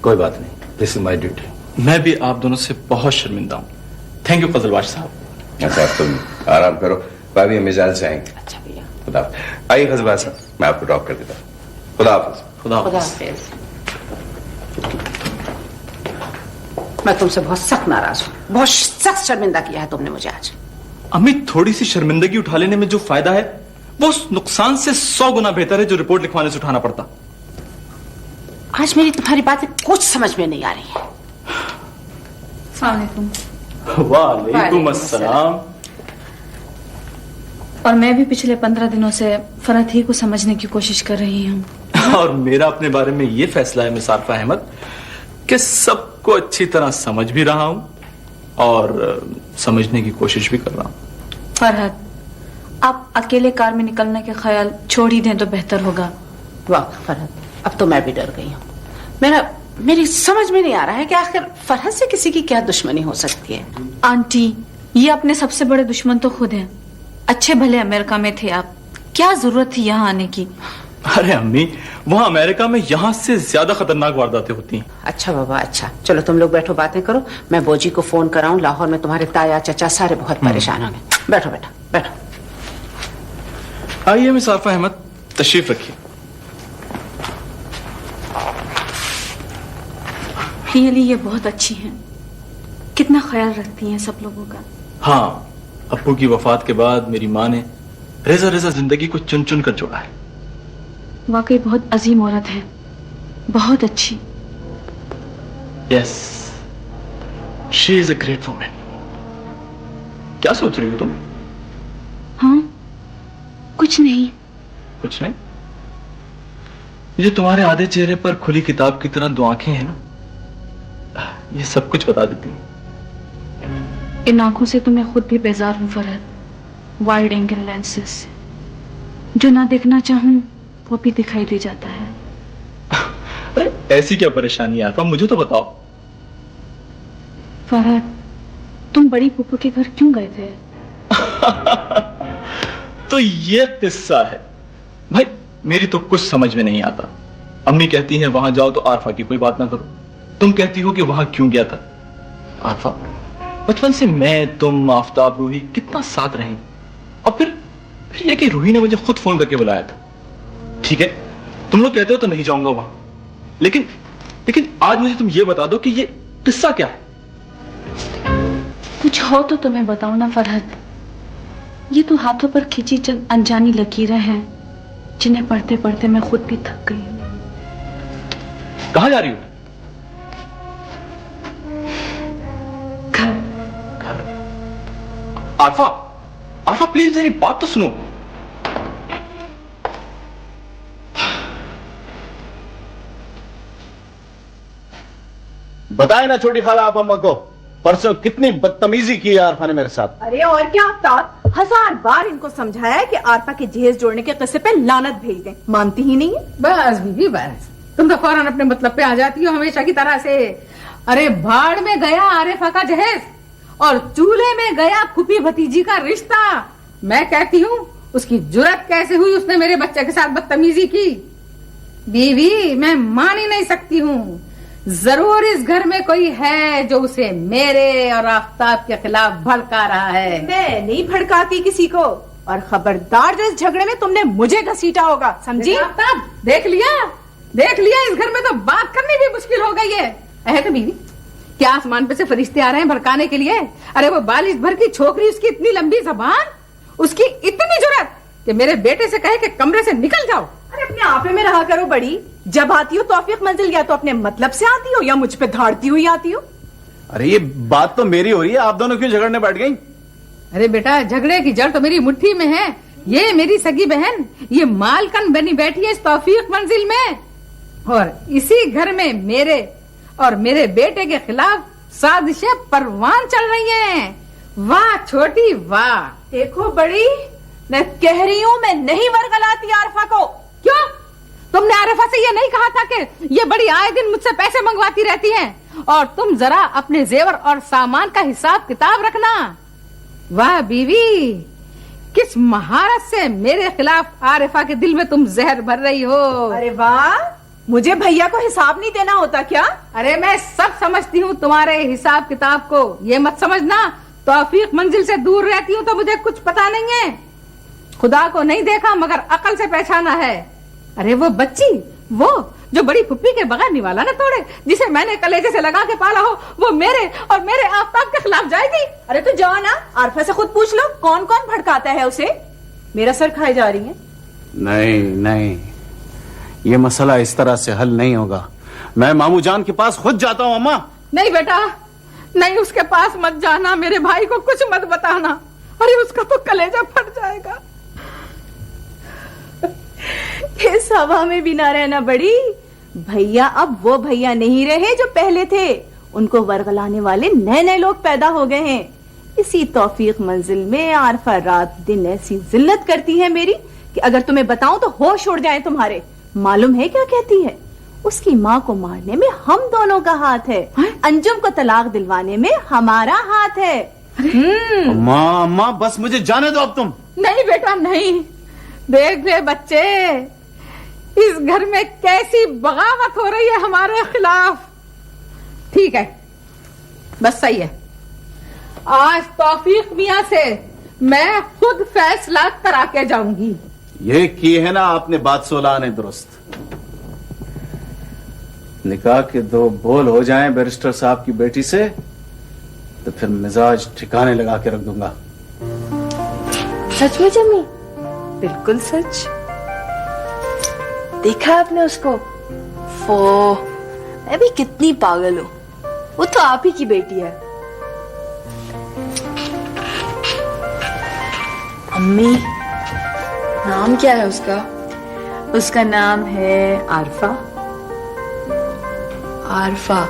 कोई बात नहीं, दिस इज माय ड्यूटी। मैं भी आप दोनों से बहुत शर्मिंदा हूं। थैंक यू कजलबाज साहब। अच्छा, तुम आराम करो, भाभी हम मिजाज से आएंगे। अच्छा भैया, खुदा हाफिज। आइए कजलबाज साहब, मैं आपको ड्रॉप कर देता हूँ। खुदा हाफिज। खुदा खुदा हाफिज। हाफिज। मैं तुमसे बहुत सख्त नाराज हूँ, बहुत सख्त शर्मिंदा किया है तुमने मुझे आज। अम्मी, थोड़ी सी शर्मिंदगी उठा लेने में जो फायदा है वो उस नुकसान से 100 गुना बेहतर है जो रिपोर्ट लिखवाने से उठाना पड़ता। आज मेरी तुम्हारी बातें कुछ समझ में नहीं आ रही है। वालेकुम अस्सलाम। और मैं भी पिछले 15 दिनों से फरहत ही को समझने की कोशिश कर रही हूँ। और मेरा अपने बारे में ये फैसला है मिस आरफा अहमद कि सबको अच्छी तरह समझ भी रहा हूं और समझने की कोशिश भी कर रहा हूं। फरहत, आप अकेले कार में निकलने के ख्याल छोड़ ही दें तो बेहतर होगा। वाह फरहत, अब तो मैं भी डर गई हूँ। मेरी समझ में नहीं आ रहा है कि आखिर फरहत से किसी की क्या दुश्मनी हो सकती है। आंटी, ये अपने सबसे बड़े दुश्मन तो खुद हैं। अच्छे भले अमेरिका में थे आप, क्या जरूरत थी यहाँ आने की? अरे अम्मी, वहाँ अमेरिका में यहाँ से ज्यादा खतरनाक वारदातें होती हैं। अच्छा बाबा, अच्छा चलो तुम लोग बैठो, बातें करो। मैं बोजी को फोन कराऊं, लाहौर में तुम्हारे ताया चचा सारे बहुत परेशान होंगे। बैठो बेटा, बैठो। आइए मिस आरफा अहमद, तशरीफ रखिए। रियली ये बहुत अच्छी हैं, कितना ख्याल रखती हैं सब लोगों का। हाँ, अब्बू की वफात के बाद मेरी माँ ने रेजा रेजा जिंदगी को चुन चुन कर जोड़ा है। वाकई बहुत अजीम औरत है, बहुत अच्छी। Yes, she is a great woman. क्या सोच रही हो तुम? हाँ, कुछ नहीं। कुछ नहीं? ये तुम्हारे आधे चेहरे पर खुली किताब की तरह 2 आंखें हैं ना, ये सब कुछ बता देती हैं। इन आंखों से तो मैं खुद भी बेजार हूं फरहत। वाइड एंगल लेंसेस, जो ना देखना चाहूं वो भी दिखाई दे जाता है। अरे ऐसी क्या परेशानी है आरफा, मुझे तो बताओ। फरहत, तुम बड़ी पुप्पू के घर क्यों गए थे? तो ये किस्सा है भाई, मेरी तो कुछ समझ में नहीं आता। अम्मी कहती हैं वहां जाओ तो आरफा की कोई बात ना करो, तुम कहती हो कि वहां क्यों गया था। आरफा, बचपन से मैं, तुम, आफताब, रूही कितना साथ रही, और फिर ये कि रूही ने मुझे खुद फोन करके बुलाया था। ठीक है, तुम लोग कहते हो तो नहीं जाऊंगा वहां, लेकिन आज मुझे तुम ये बता दो कि ये किस्सा क्या है। कुछ हो तो तुम्हें बताओ ना फरहत। ये तो हाथोdem पर खींची चंद अनजानी लकीरें हैं जिन्हें पढ़ते पढ़ते मैं खुद भी थक गई हूं। कहां जा रही हो? घर। आरफा प्लीज मेरी बात तो सुनो। बताए ना छोटी खाला आप अम्मा को, परसों कितनी बदतमीजी की आरफा ने मेरे साथ। अरे और क्या आफ्ताब, 1000 बार इनको समझाया कि आरफा के जहेज जोड़ने के किस्से पे लानत भेज दें, मानती ही नहीं है। बस बीबी बस, तुम तो फौरन अपने मतलब पे आ जाती हो हमेशा की तरह से। अरे भाड़ में गया आरिफा का जहेज और चूल्हे में गया फूफी भतीजी का रिश्ता। मैं कहती हूँ उसकी जुर्रत कैसे हुई उसने मेरे बच्चे के साथ बदतमीजी की। बीवी, मैं मान ही नहीं सकती हूँ जरूर इस घर में कोई है जो उसे मेरे और आफ्ताब के खिलाफ भड़का रहा है। मैं नहीं भड़काती किसी को, और खबरदार जो इस झगड़े में तुमने मुझे घसीटा होगा, समझी? आफ्ताब, देख लिया इस घर में तो बात करनी भी मुश्किल हो गई है तो बीवी, क्या आसमान पे से फरिश्ते आ रहे हैं भड़काने के लिए? अरे वो 42 भर की छोकरी, उसकी इतनी लंबी जबान, उसकी इतनी जुर्रत कि मेरे बेटे से कहे कि कमरे से निकल जाओ। अरे अपने आपे में रहा करो बड़ी, जब आती हो तौफीक मंजिल या तो अपने मतलब से आती हो या मुझ पे धाड़ती हुई आती हो। अरे ये बात तो मेरी हो रही है, आप दोनों क्यों झगड़ने बैठ गई? अरे बेटा, झगड़े की जड़ तो मेरी मुट्ठी में है। ये मेरी सगी बहन, ये मालकन बनी बैठी है इस तौफीक मंजिल में, और इसी घर में मेरे और मेरे बेटे के खिलाफ साजिशें परवान चल रही हैं। वाह छोटी वाह। देखो बड़ी, मैं कह रही हूँ मैं नहीं वर्गलाती आरफा को। क्यों? तुमने आरफा से ये नहीं कहा था कि ये बड़ी आए दिन मुझसे पैसे मंगवाती रहती है, और तुम जरा अपने जेवर और सामान का हिसाब किताब रखना। वाह बीवी, किस महारत से मेरे खिलाफ आरिफा के दिल में तुम जहर भर रही हो। अरे वाह, मुझे भैया को हिसाब नहीं देना होता क्या? अरे मैं सब समझती हूँ तुम्हारे हिसाब किताब को, ये मत समझना तौफीक मंजिल से दूर रहती हूँ तो मुझे कुछ पता नहीं है। खुदा को नहीं देखा मगर अकल से पहचाना है। अरे वो बच्ची, वो जो बड़ी फुप्पी के बगैर निवाला न तोड़े, जिसे मैंने कलेजे से लगा के पाला हो, वो मेरे और मेरे आफ्ताब के खिलाफ जाएगी। अरे तो जाओ ना, आरफा से खुद पूछ लो कौन कौन भड़काता है उसे। मेरा सर खाए जा रही है। नहीं, ये मसला इस तरह से हल नहीं होगा। मैं मामू जान के पास खुद जाता हूँ। अम्मा नहीं बेटा, नहीं, उसके पास मत जाना, मेरे भाई को कुछ मत बताना। अरे उसका तो कलेजा फट जाएगा। इस हवा में भी ना रहना बड़ी। भैया अब वो भैया नहीं रहे जो पहले थे, उनको वर्गलाने वाले नए नए लोग पैदा हो गए हैं। इसी तौफीक मंजिल में आरफा रात दिन ऐसी जिल्लत करती है मेरी कि अगर तुम्हें बताऊं तो होश उड़ जाए तुम्हारे। मालूम है क्या कहती है? उसकी माँ को मारने में हम दोनों का हाथ है, अंजुम को तलाक दिलवाने में हमारा हाथ है। अम्मा बस मुझे जाने दो अब तुम। नहीं बेटा नहीं, देख ले बच्चे, इस घर में कैसी बगावत हो रही है हमारे खिलाफ। ठीक है, बस सही है, आज तौफीक मियां से मैं खुद फैसला करा के जाऊंगी। ये की है ना आपने बात 16 ने दुरुस्त। निकाह के 2 बोल हो जाएं बैरिस्टर साहब की बेटी से तो फिर मिजाज ठिकाने लगा के रख दूंगा। सच में जम्मी? बिल्कुल सच। देखा आपने उसको? फो, मैं भी कितनी पागल हूँ। वो तो आप ही की बेटी है। अम्मी, नाम क्या है उसका? उसका नाम है आरफा। आरफा?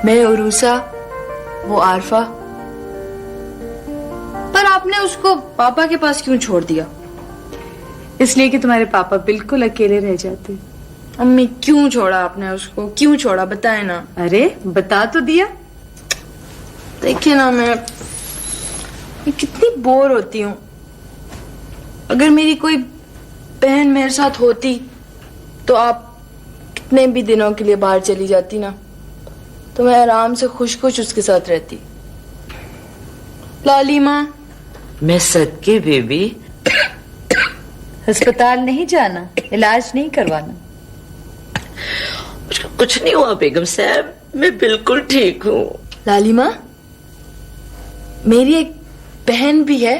मैं उरूसा, वो आरफा। पर आपने उसको पापा के पास क्यों छोड़ दिया? इसलिए कि तुम्हारे पापा बिल्कुल अकेले रह जाते। अम्मी, क्यों छोड़ा आपने उसको? क्यों छोड़ा, बताए ना। अरे बता तो दिया। देखिए ना, मैं कितनी बोर होती हूँ। अगर मेरी कोई बहन मेरे साथ होती तो आप कितने भी दिनों के लिए बाहर चली जाती ना, तो मैं आराम से खुश खुश उसके साथ रहती। लाली माँ, मैं सदके बेबी। अस्पताल नहीं जाना, इलाज नहीं करवाना। मुझको कुछ नहीं हुआ बेगम साहब, मैं बिल्कुल ठीक हूँ। लाली माँ, मेरी एक बहन भी है,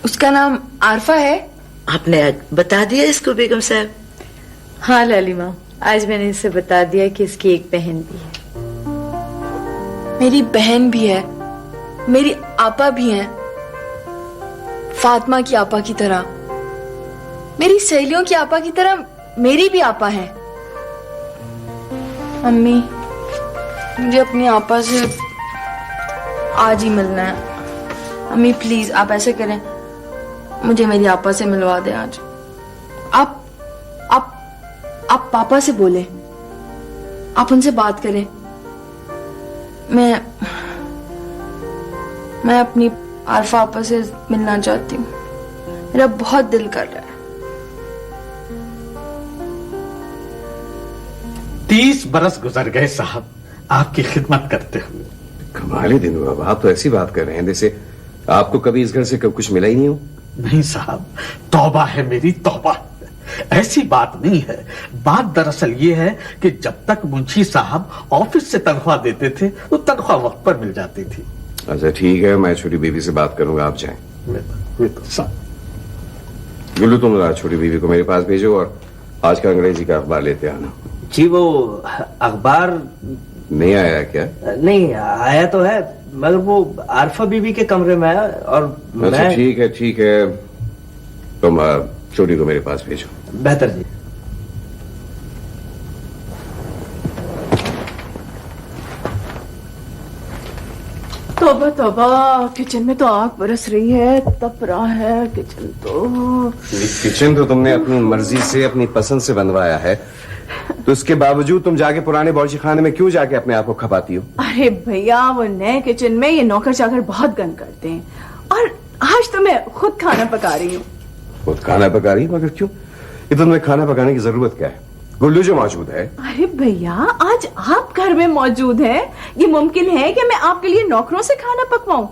उसका नाम आरफा है। आपने आज बता दिया इसको बेगम साहब? हाँ लाली माँ, आज मैंने इसे बता दिया कि इसकी एक बहन भी है। मेरी बहन भी है, मेरी आपा भी है, फातिमा की आपा की तरह, मेरी सहेलियों की आपा की तरह मेरी भी आपा है। अम्मी, मुझे अपनी आपा से आज ही मिलना है। अम्मी प्लीज, आप ऐसे करें, मुझे मेरी आपा से मिलवा दें आज। आप पापा से बोले, आप उनसे बात करें। मैं अपनी आरफा आपा से मिलना चाहती हूँ, मेरा बहुत दिल कर रहा है। 30 बरस गुजर गए साहब आपकी खिदमत करते हुए। कमाल दिन हुआ, आप तो ऐसी बात कर रहे हैं जैसे आपको कभी इस घर से कब कुछ मिला ही नहीं हो। नहीं साहब, तौबा है मेरी तौबा, ऐसी बात नहीं है। बात दरअसल ये है कि जब तक मुंशी साहब ऑफिस से तनख्वाह देते थे तो तनख्वाह वक्त पर मिल जाती थी। अच्छा ठीक है, मैं छोटी बीवी से बात करूंगा, आप जाएं। वे तो साहब। गुल्लू तुम छोटी बीवी को मेरे पास भेजो और आज का अंग्रेजी का अखबार लेते आना। जी वो अखबार नहीं आया क्या? नहीं आया तो है, मगर वो आरफा बीबी के कमरे में है और अच्छा ठीक है तुम छोटी को मेरे पास भेजो। बेहतर जी। तौबा तौबा, किचन में तो आग बरस रही है, तप रहा है किचन तो। किचन तो तुमने अपनी मर्जी से अपनी पसंद से बनवाया है, तो इसके बावजूद तुम जाके पुराने बावर्ची खाने में क्यों जाके अपने आप को खपाती हो? अरे भैया, वो नए किचन में ये नौकर चाकर बहुत गंद करते हैं और आज तो मैं खुद खाना पका रही हूँ। खुद खाना पका रही? मगर क्यों? ये तुम्हें खाना पकाने की जरूरत क्या है? गुल्लू जो मौजूद है। अरे भैया, आज आप घर में मौजूद हैं, ये मुमकिन है कि मैं आपके लिए नौकरों से खाना पकवाऊं?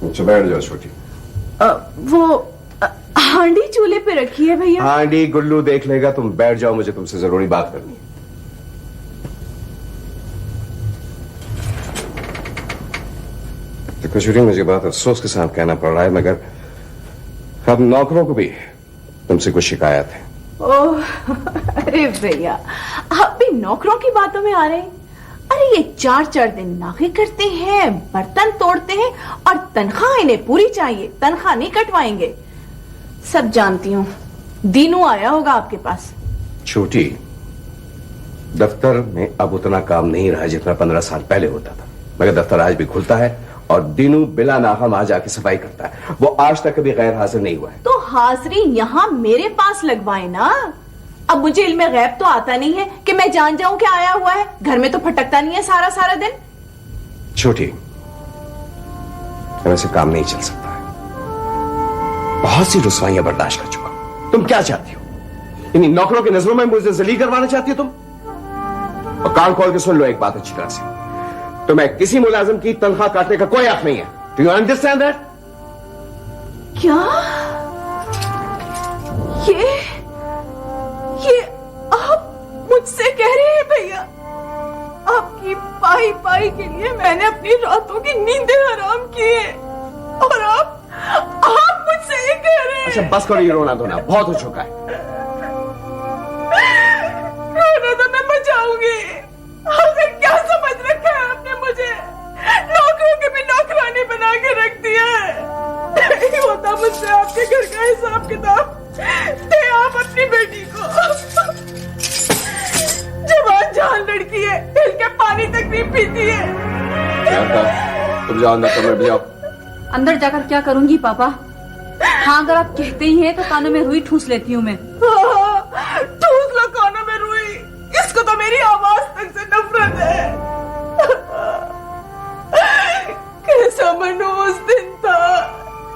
अच्छा बैठ जाओ छोटी। वो हांडी चूल्हे पे रखी है भैया। हांडी गुल्लू देख लेगा, तुम बैठ जाओ, मुझे तुमसे जरूरी बात करनी है। देखो छोटी, मुझे बहुत अफसोस के साथ कहना पड़ रहा है, मगर अब नौकरों को भी तुमसे कुछ शिकायत है। ओह, अरे भैया, आप भी नौकरों की बातों में आ रहे हैं? अरे ये 4-4 दिन नाखे करते हैं, बर्तन तोड़ते हैं और तनख्वाह इन्हें पूरी चाहिए, तनख्वाह नहीं कटवाएंगे। सब जानती हूँ, दीनू आया होगा आपके पास। छोटी, दफ्तर में अब उतना काम नहीं रहा जितना 15 साल पहले होता था, मगर दफ्तर आज भी खुलता है और दीनू बिला नाहम आ जाके सफाई करता है। वो आज तक कभी गैर हाजिर नहीं हुआ है। तो हाजिरी यहाँ मेरे पास लगवाए ना। अब मुझे इल्मे गैब तो आता नहीं है कि मैं जान जाऊं कि आया हुआ है। घर में तो फटकता नहीं है सारा दिन। छोटी, वैसे काम नहीं चल सकता है, बहुत सी रुसवाइयां बर्दाश्त कर चुका। तुम क्या चाहती हो? इन नौकरों की नजरों में मुझे जलील करवाना चाहती हो तुम? और कान खोल के सुन लो एक बात अच्छी तरह से, तुम्हें किसी मुलाजिम की तनख्वाह काटने का कोई हक नहीं है। Do you understand that? क्या ये आप मुझसे कह रहे हैं भैया? आपकी पाई के लिए मैंने अपनी रातों की नींदें हराम की है और आप मुझसे ये कह रहे हैं? अच्छा बस करो ये रोना धोना, बहुत हो चुका है। रोना तो मैं बचाऊंगी। आखिर क्या समझ रखा है आपने मुझे? नौकरों के भी नौकरानी बना के रख दिया है। नहीं होता मुझसे आपके घर का हिसाब किताब, दे आप अपनी बेटी को। जवान जान लड़की है, दिल के पानी तक नहीं पीती है। तुम जाओ अंदर, कमरे में जाओ। अंदर जाकर क्या करूंगी पापा? हाँ, अगर आप कहते ही हैं तो कानों में रुई ठूस लेती हूँ मैं। ठूस लो कानों में रुई, इसको तो मेरी आवाज तक से नफरत है। कैसा मनोज दिन था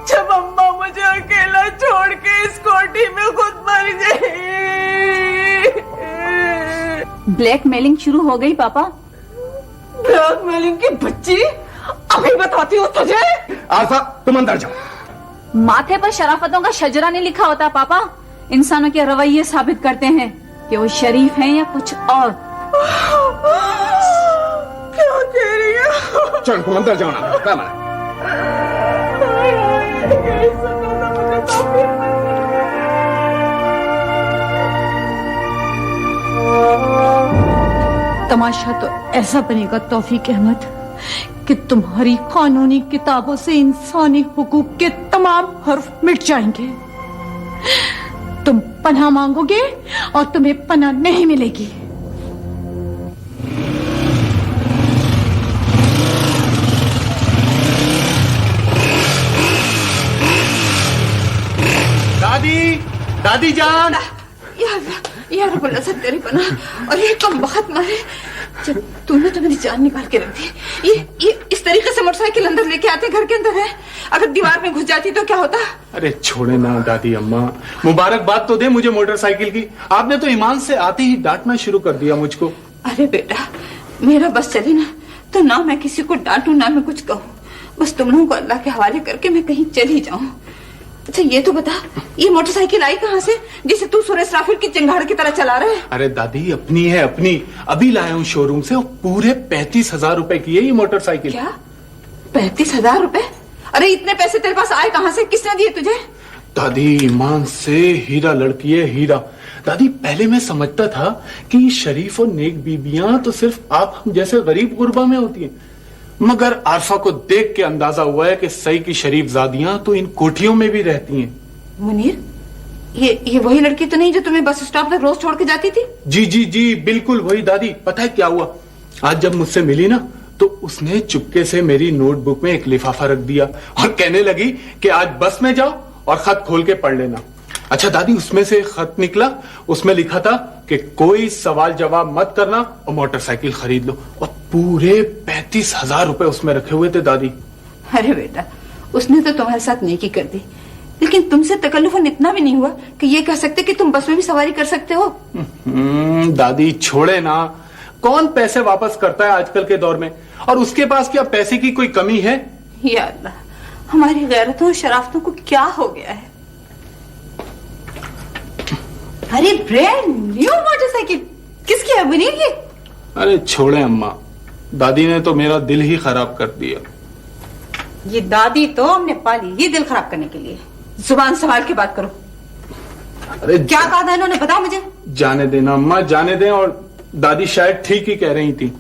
जब अम्मा मुझे अकेला छोड़ के इस कोठी में खुद मर गई। ब्लैकमेलिंग शुरू हो गई पापा। ब्लैकमेलिंग की बच्ची, अभी बताती हूँ तुझे। आरफा, तुम अंदर जाओ। माथे पर शराफतों का शजरा नहीं लिखा होता पापा। इंसानों के रवैये साबित करते हैं कि वो शरीफ हैं या कुछ और। क्या कह रही है? चल तुम अंदर जाओ ना, क्या मना? तमाशा तो ऐसा बनेगा तौफीक अहमद कि तुम्हारी कानूनी किताबों से इंसानी हुकूक के तमाम हर्फ मिट जाएंगे। तुम पनाह मांगोगे और तुम्हें पनाह नहीं मिलेगी। दादी जान। यार बोला सब तेरे पना, और ये कम बहुत मारे जब तूने तो मेरी जान निकाल के रख दी। ये इस तरीके से मोटरसाइकिल अंदर लेके आते घर के अंदर है, अगर दीवार में घुस जाती तो क्या होता? अरे छोड़े ना दादी अम्मा, मुबारकबाद तो दे मुझे मोटरसाइकिल की। आपने तो ईमान से आते ही डांटना शुरू कर दिया मुझको। अरे बेटा, मेरा बस चले ना तो ना मैं किसी को डांटू ना मैं कुछ कहूँ, बस तुम लोगों को अल्लाह के हवाले करके मैं कहीं चली जाऊं। अच्छा ये तो बता, ये मोटरसाइकिल आई कहाँ से जिसे तू सुरेश राफिल की चिंगाड़ की तरह चला रहा है? अरे दादी अपनी है अपनी, अभी लाया हूँ शोरूम से, और पूरे 35,000 रुपए की है ये मोटरसाइकिल। क्या 35,000 रुपए? अरे इतने पैसे तेरे पास आए कहाँ से, किसने दिए तुझे? दादी ईमान से हीरा लड़की है हीरा। दादी पहले मैं समझता था कि शरीफ और नेक बीबियां तो सिर्फ आप हम जैसे गरीब गुरबा में होती हैं, मगर आरफा को देख के अंदाजा हुआ है कि सही की शरीफ जादियां तो इन कोठियों में भी रहती हैं। मुनीर, ये वही लड़की तो नहीं जो तुम्हें बस स्टॉप तक रोज छोड़ के जाती थी? जी जी जी बिल्कुल वही दादी। पता है क्या हुआ, आज जब मुझसे मिली ना तो उसने चुपके से मेरी नोटबुक में एक लिफाफा रख दिया और कहने लगी कि आज बस में जाओ और खत खोल के पढ़ लेना। अच्छा दादी, उसमें से एक खत निकला, उसमें लिखा था कि कोई सवाल जवाब मत करना और मोटरसाइकिल खरीद लो, और पूरे 35,000 रुपए उसमें रखे हुए थे दादी। अरे बेटा, उसने तो तुम्हारे साथ नेकी कर दी, लेकिन तुमसे तकल्लुफन इतना भी नहीं हुआ कि ये कह सकते कि तुम बस में भी सवारी कर सकते हो। दादी छोड़े ना, कौन पैसे वापस करता है आजकल के दौर में, और उसके पास क्या पैसे की कोई कमी है? या अल्लाह, हमारी गैरतों और शराफतों को क्या हो गया है? अरे ब्रांड न्यू मोटरसाइकिल किसकी है मुनीर ये? अरे छोड़े अम्मा, दादी ने तो मेरा दिल ही खराब कर दिया। ये दादी तो हमने पाली ये दिल खराब करने के लिए। जुबान संभाल के बात करो। अरे क्या कहा था इन्होंने, बताओ मुझे। जाने देना अम्मा, जाने दें, और दादी शायद ठीक ही कह रही थी।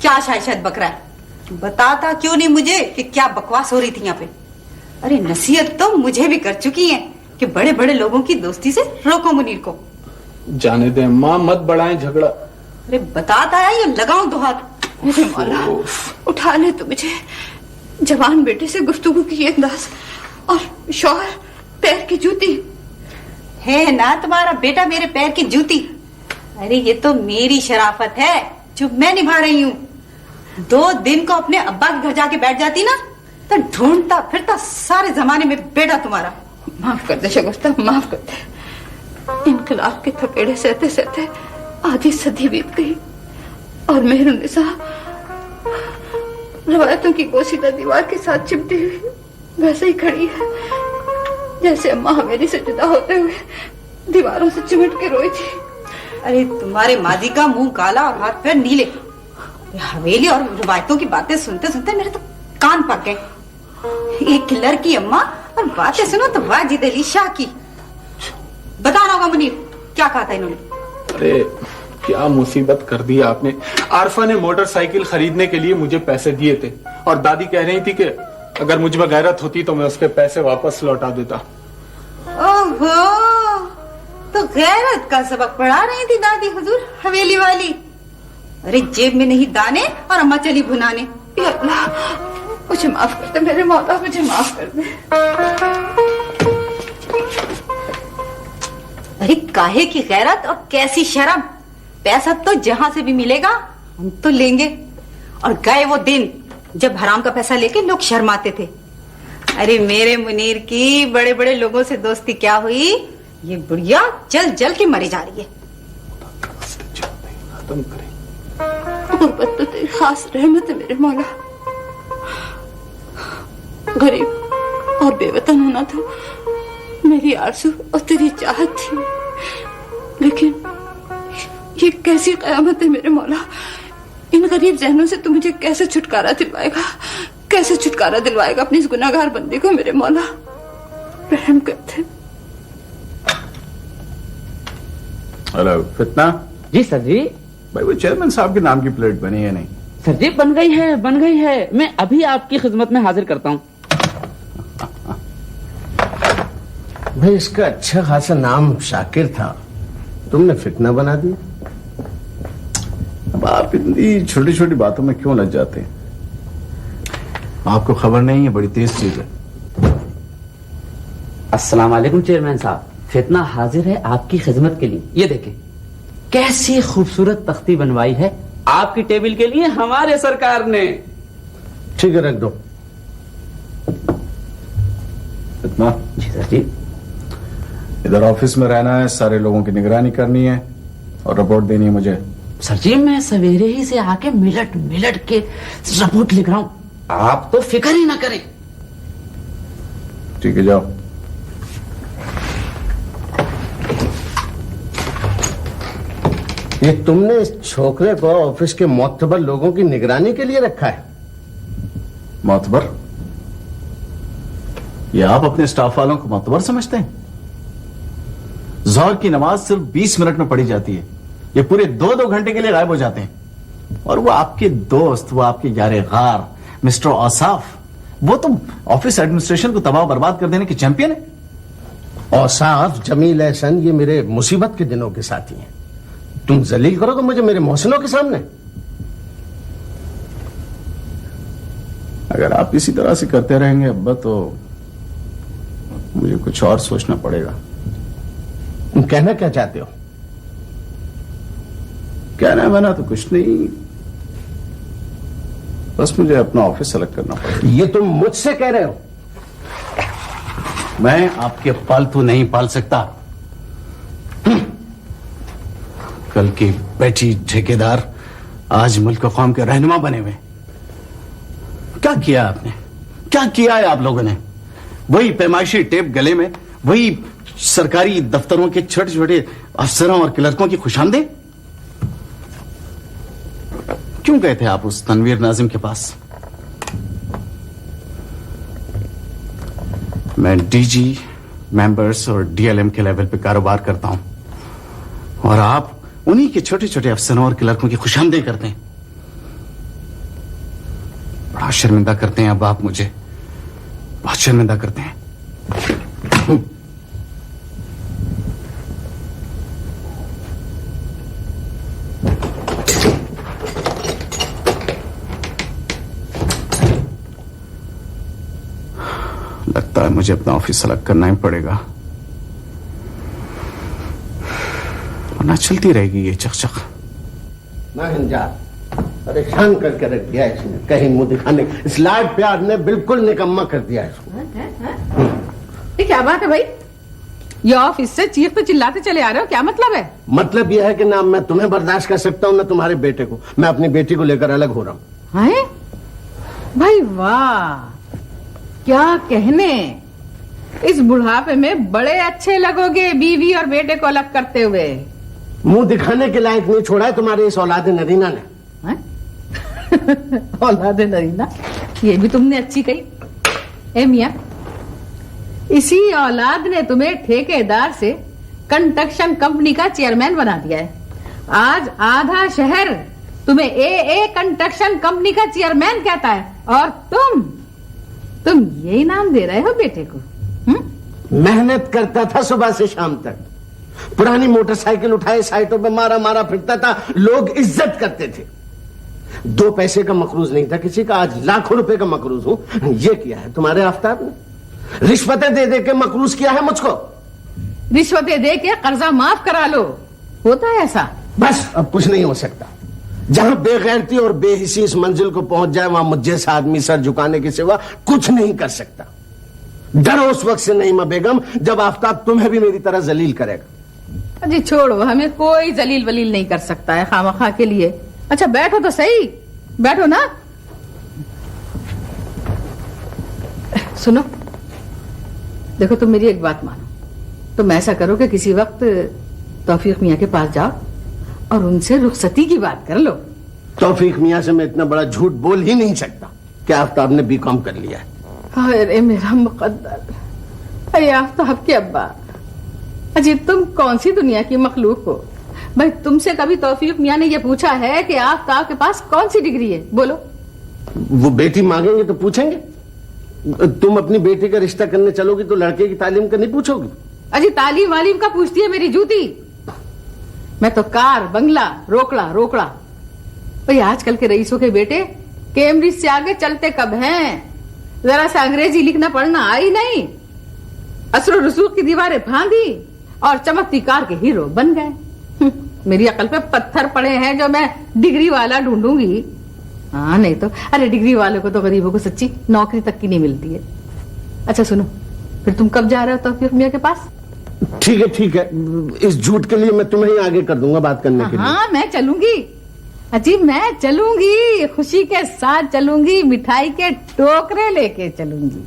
क्या शायद बकरा है? बताता क्यों नहीं मुझे कि क्या बकवास हो रही थी यहाँ पे? अरे नसीहत तो मुझे भी कर चुकी है कि बड़े बड़े लोगों की दोस्ती से रोको मुनीर को। जाने दे अम्मा, मत बढ़ाएं झगड़ा। अरे बताता है ये लगाऊं दो हाथ? मुझे मौला उठा ले तो मुझे। जवान बेटे से गुफ्तगू की ये अंदाज, और शौहर पैर की जूती। है ना तुम्हारा बेटा मेरे पैर की जूती? अरे ये तो मेरी शराफत है जो मैं निभा रही हूँ। 2 दिन को अपने अब्बा के घर जाके बैठ जाती ना तो ढूंढता फिरता सारे जमाने में बेटा तुम्हारा। माफ कर दे शगुफ्ता, माफ कर दे। इनकलाब के थपेड़े सहते सहते आधी सदी बीत गई और मेहरुन्निसा रवायतों की पोशीदा दीवार के साथ चिपटी हुई वैसे ही खड़ी है जैसे अम्मा हवेली से जुदा होते हुए दीवारों से चिमट के रोई थी। अरे तुम्हारे मादी का मुंह काला और हाथ पैर नीले। हवेली और रवायतों की बातें सुनते सुनते मेरे तो कान पक गए। एक लड़की अम्मा और बातें सुनो तो वाजिद अली शाह की। बताना होगा मुनीर, क्या कहा था इन्होंने? अरे क्या मुसीबत कर दी आपने। आरफा ने मोटरसाइकिल खरीदने के लिए मुझे पैसे दिए थे और दादी कह रही थी कि अगर मुझ में गैरत होती तो मैं उसके पैसे वापस लौटा देता। ओहो, तो गैरत का सबक पढ़ा रही थी दादी हुजूर हवेली वाली। अरे जेब में नहीं दाने और अम्मा चली भुनाने। या अल्लाह, मुझे माफ कर दे मेरे मौला, मुझे माफ कर दे। अरे काहे की गैरत और कैसी शर्म। पैसा तो जहां से भी मिलेगा हम तो लेंगे। और गए वो दिन जब हराम का पैसा लेके लोग शर्माते थे। अरे मेरे मुनीर की बड़े बड़े लोगों से दोस्ती क्या हुई, ये बुढ़िया जल जल के मरी जा रही है। खत्म करें। गुर्बत तो तेरी खास रहमत है मेरे मौला। गरीब और बेवतन होना तो मेरी आरज़ू और तेरी चाहत थी, लेकिन ये कैसी क़यामत है मेरे मौला। इन गरीब जहनों से तू मुझे कैसे छुटकारा दिलवाएगा, कैसे छुटकारा दिलवाएगा अपनी इस गुनाहगार बंदी को मेरे मौला। रहम करते। हेलो फितना जी सर जी। भाई वो चेयरमैन साहब के नाम की प्लेट बनी है नहीं? सर जी बन गई है, बन गई है। मैं अभी आपकी खिदमत में हाजिर करता हूँ। भाई इसका अच्छा खासा नाम शाकिर था, तुमने फितना बना दिया। अब आप इतनी छोटी छोटी बातों में क्यों लग जाते हैं? आपको खबर नहीं है, बड़ी तेज चीज है। अस्सलाम वालेकुम चेयरमैन साहब, फितना हाजिर है आपकी खिदमत के लिए। ये देखें कैसी खूबसूरत तख्ती बनवाई है आपकी टेबल के लिए हमारे सरकार ने। ठीक है, रख दो। फितना जी सर जी। इधर ऑफिस में रहना है, सारे लोगों की निगरानी करनी है और रिपोर्ट देनी है मुझे। सर जी मैं सवेरे ही से आके मिनट मिनट के रिपोर्ट लिख रहा हूं, आप तो फिक्र ही ना करें। ठीक है, जाओ। ये तुमने इस छोकरे को ऑफिस के मोतबर लोगों की निगरानी के लिए रखा है? मोतबर? ये आप अपने स्टाफ वालों को मोतबर समझते हैं? जोहर की नमाज सिर्फ 20 मिनट में पढ़ी जाती है, ये पूरे 2-2 घंटे के लिए गायब हो जाते हैं। और वो आपके दोस्त, वो आपके यारे गार मिस्टर औसाफ, वो तो ऑफिस एडमिनिस्ट्रेशन को तबाह बर्बाद कर देने के चैंपियन है। औसाफ, जमील एहसन, ये मेरे मुसीबत के दिनों के साथी हैं। तुम जलील करोगे मुझे मेरे मोहसिनों के सामने? अगर आप इसी तरह से करते रहेंगे अब्बा, तो मुझे कुछ और सोचना पड़ेगा। तुम कहना क्या चाहते हो? कहना बना तो कुछ नहीं, बस मुझे अपना ऑफिस सेलेक्ट करना पड़ेगा। ये तुम मुझसे कह रहे हो? मैं आपके पालतू नहीं पाल सकता। कल की बैठी ठेकेदार आज मुल्क कौम के रहनुमा बने हुए। क्या किया आपने? क्या किया है आप लोगों ने? वही पैमाइशी टेप गले में, वही सरकारी दफ्तरों के छोटे छोटे अफसरों और क्लर्कों की खुशामदे। क्यों गए थे आप उस तनवीर नाजिम के पास? मैं डीजी, मेंबर्स और डीएलएम के लेवल पे कारोबार करता हूं, और आप उन्हीं के छोटे छोटे अफसरों और क्लर्कों की खुशामदीद करते हैं। बड़ा शर्मिंदा करते हैं अब आप मुझे, बहुत शर्मिंदा करते हैं। लगता है मुझे अपना ऑफिस अलग करना ही पड़ेगा, वरना चलती रहेगी ये चकचक। परेशान करके रख दिया इसने, कहीं मुंह दिखाने। इस लाड प्यार ने बिल्कुल निकम्मा कर दिया इसको। ये क्या बात है भाई? ये ऑफिस से चीख पे चिल्लाते चले आ रहे हो, क्या मतलब है? मतलब यह है कि ना मैं तुम्हें बर्दाश्त कर सकता हूँ ना तुम्हारे बेटे को। मैं अपनी बेटी को लेकर अलग हो रहा हूँ। हैं? भाई वाह, क्या कहने। इस बुढ़ापे में बड़े अच्छे लगोगे बीवी और बेटे को अलग करते हुए। मुंह दिखाने के लायक नहीं छोड़ा है तुम्हारे इस औलाद नरीना ने। औलाद नरीना, ये भी तुमने अच्छी कही। ए मियां, इसी औलाद ने तुम्हें ठेकेदार से कंस्ट्रक्शन कंपनी का चेयरमैन बना दिया है। आज आधा शहर तुम्हें ए कंस्ट्रक्शन कंपनी का चेयरमैन कहता है, और तुम यही नाम दे रहे हो बेटे को? मेहनत करता था सुबह से शाम तक, पुरानी मोटरसाइकिल उठाए साइटों पे मारा मारा फिरता था, लोग इज्जत करते थे। 2 पैसे का मकरूज नहीं था किसी का, आज लाखों रुपए का मकरूज हूं। ये किया है तुम्हारे आफ्ताब ने, रिश्वतें दे दे के मकरूज किया है मुझको। रिश्वतें दे के कर्जा माफ करा लो, होता है ऐसा? बस अब कुछ नहीं हो सकता। जहां बेगैरती और बेहिसी इस मंजिल को पहुंच जाए, वहां मुझ जैसा आदमी सर झुकाने के सिवा कुछ नहीं कर सकता। डरो उस वक्त से नईमा बेगम जब आफ्ताब तुम्हें भी मेरी तरह जलील करेगा। अजी छोड़ो, हमें कोई जलील वलील नहीं कर सकता है खामखा के लिए। अच्छा बैठो तो सही, बैठो ना। सुनो, देखो तुम मेरी एक बात मानो, तुम ऐसा करो कि किसी वक्त तौफीक मियां के पास जाओ और उनसे रुखसती की बात कर लो। तौफीक मियां से मैं इतना बड़ा झूठ बोल ही नहीं सकता कि आफ्ताब ने बीकॉम कर लिया है। अरे मेरा मुकद्दर, अरे आफ्ताब के अब्बा, अजी तुम कौन सी दुनिया की मखलूक हो? भाई तुमसे कभी तौफीक मियां ने यह पूछा है कि आफ्ताब के पास कौन सी डिग्री है? बोलो। वो बेटी मांगेंगे तो पूछेंगे। तुम अपनी बेटी का रिश्ता करने चलोगी तो लड़के की तालीम का नहीं पूछोगी? अजी तालीम वालीम का पूछती है मेरी जूती। मैं तो कार, बंगला, रोकड़ा। भाई आजकल के रईसों के बेटे कैम्ब्रिज से आगे चलते कब हैं? जरा सा अंग्रेजी लिखना पढ़ना आई नहीं, असर रसूख की दीवारें फांदी और चमकती कार के हीरो बन गए। मेरी अकल पे पत्थर पड़े हैं जो मैं डिग्री वाला ढूंढूंगी। हाँ नहीं तो, अरे डिग्री वालों को तो गरीबों को सच्ची नौकरी तक की नहीं मिलती है। अच्छा सुनो, फिर तुम कब जा रहे हो तौफीक मियां के पास? ठीक है, इस झूठ के लिए मैं तुम्हें ही आगे कर दूंगा बात करने के लिए। हाँ मैं चलूंगी अजी, मैं चलूंगी, खुशी के साथ चलूंगी, मिठाई के टोकरे लेके चलूंगी।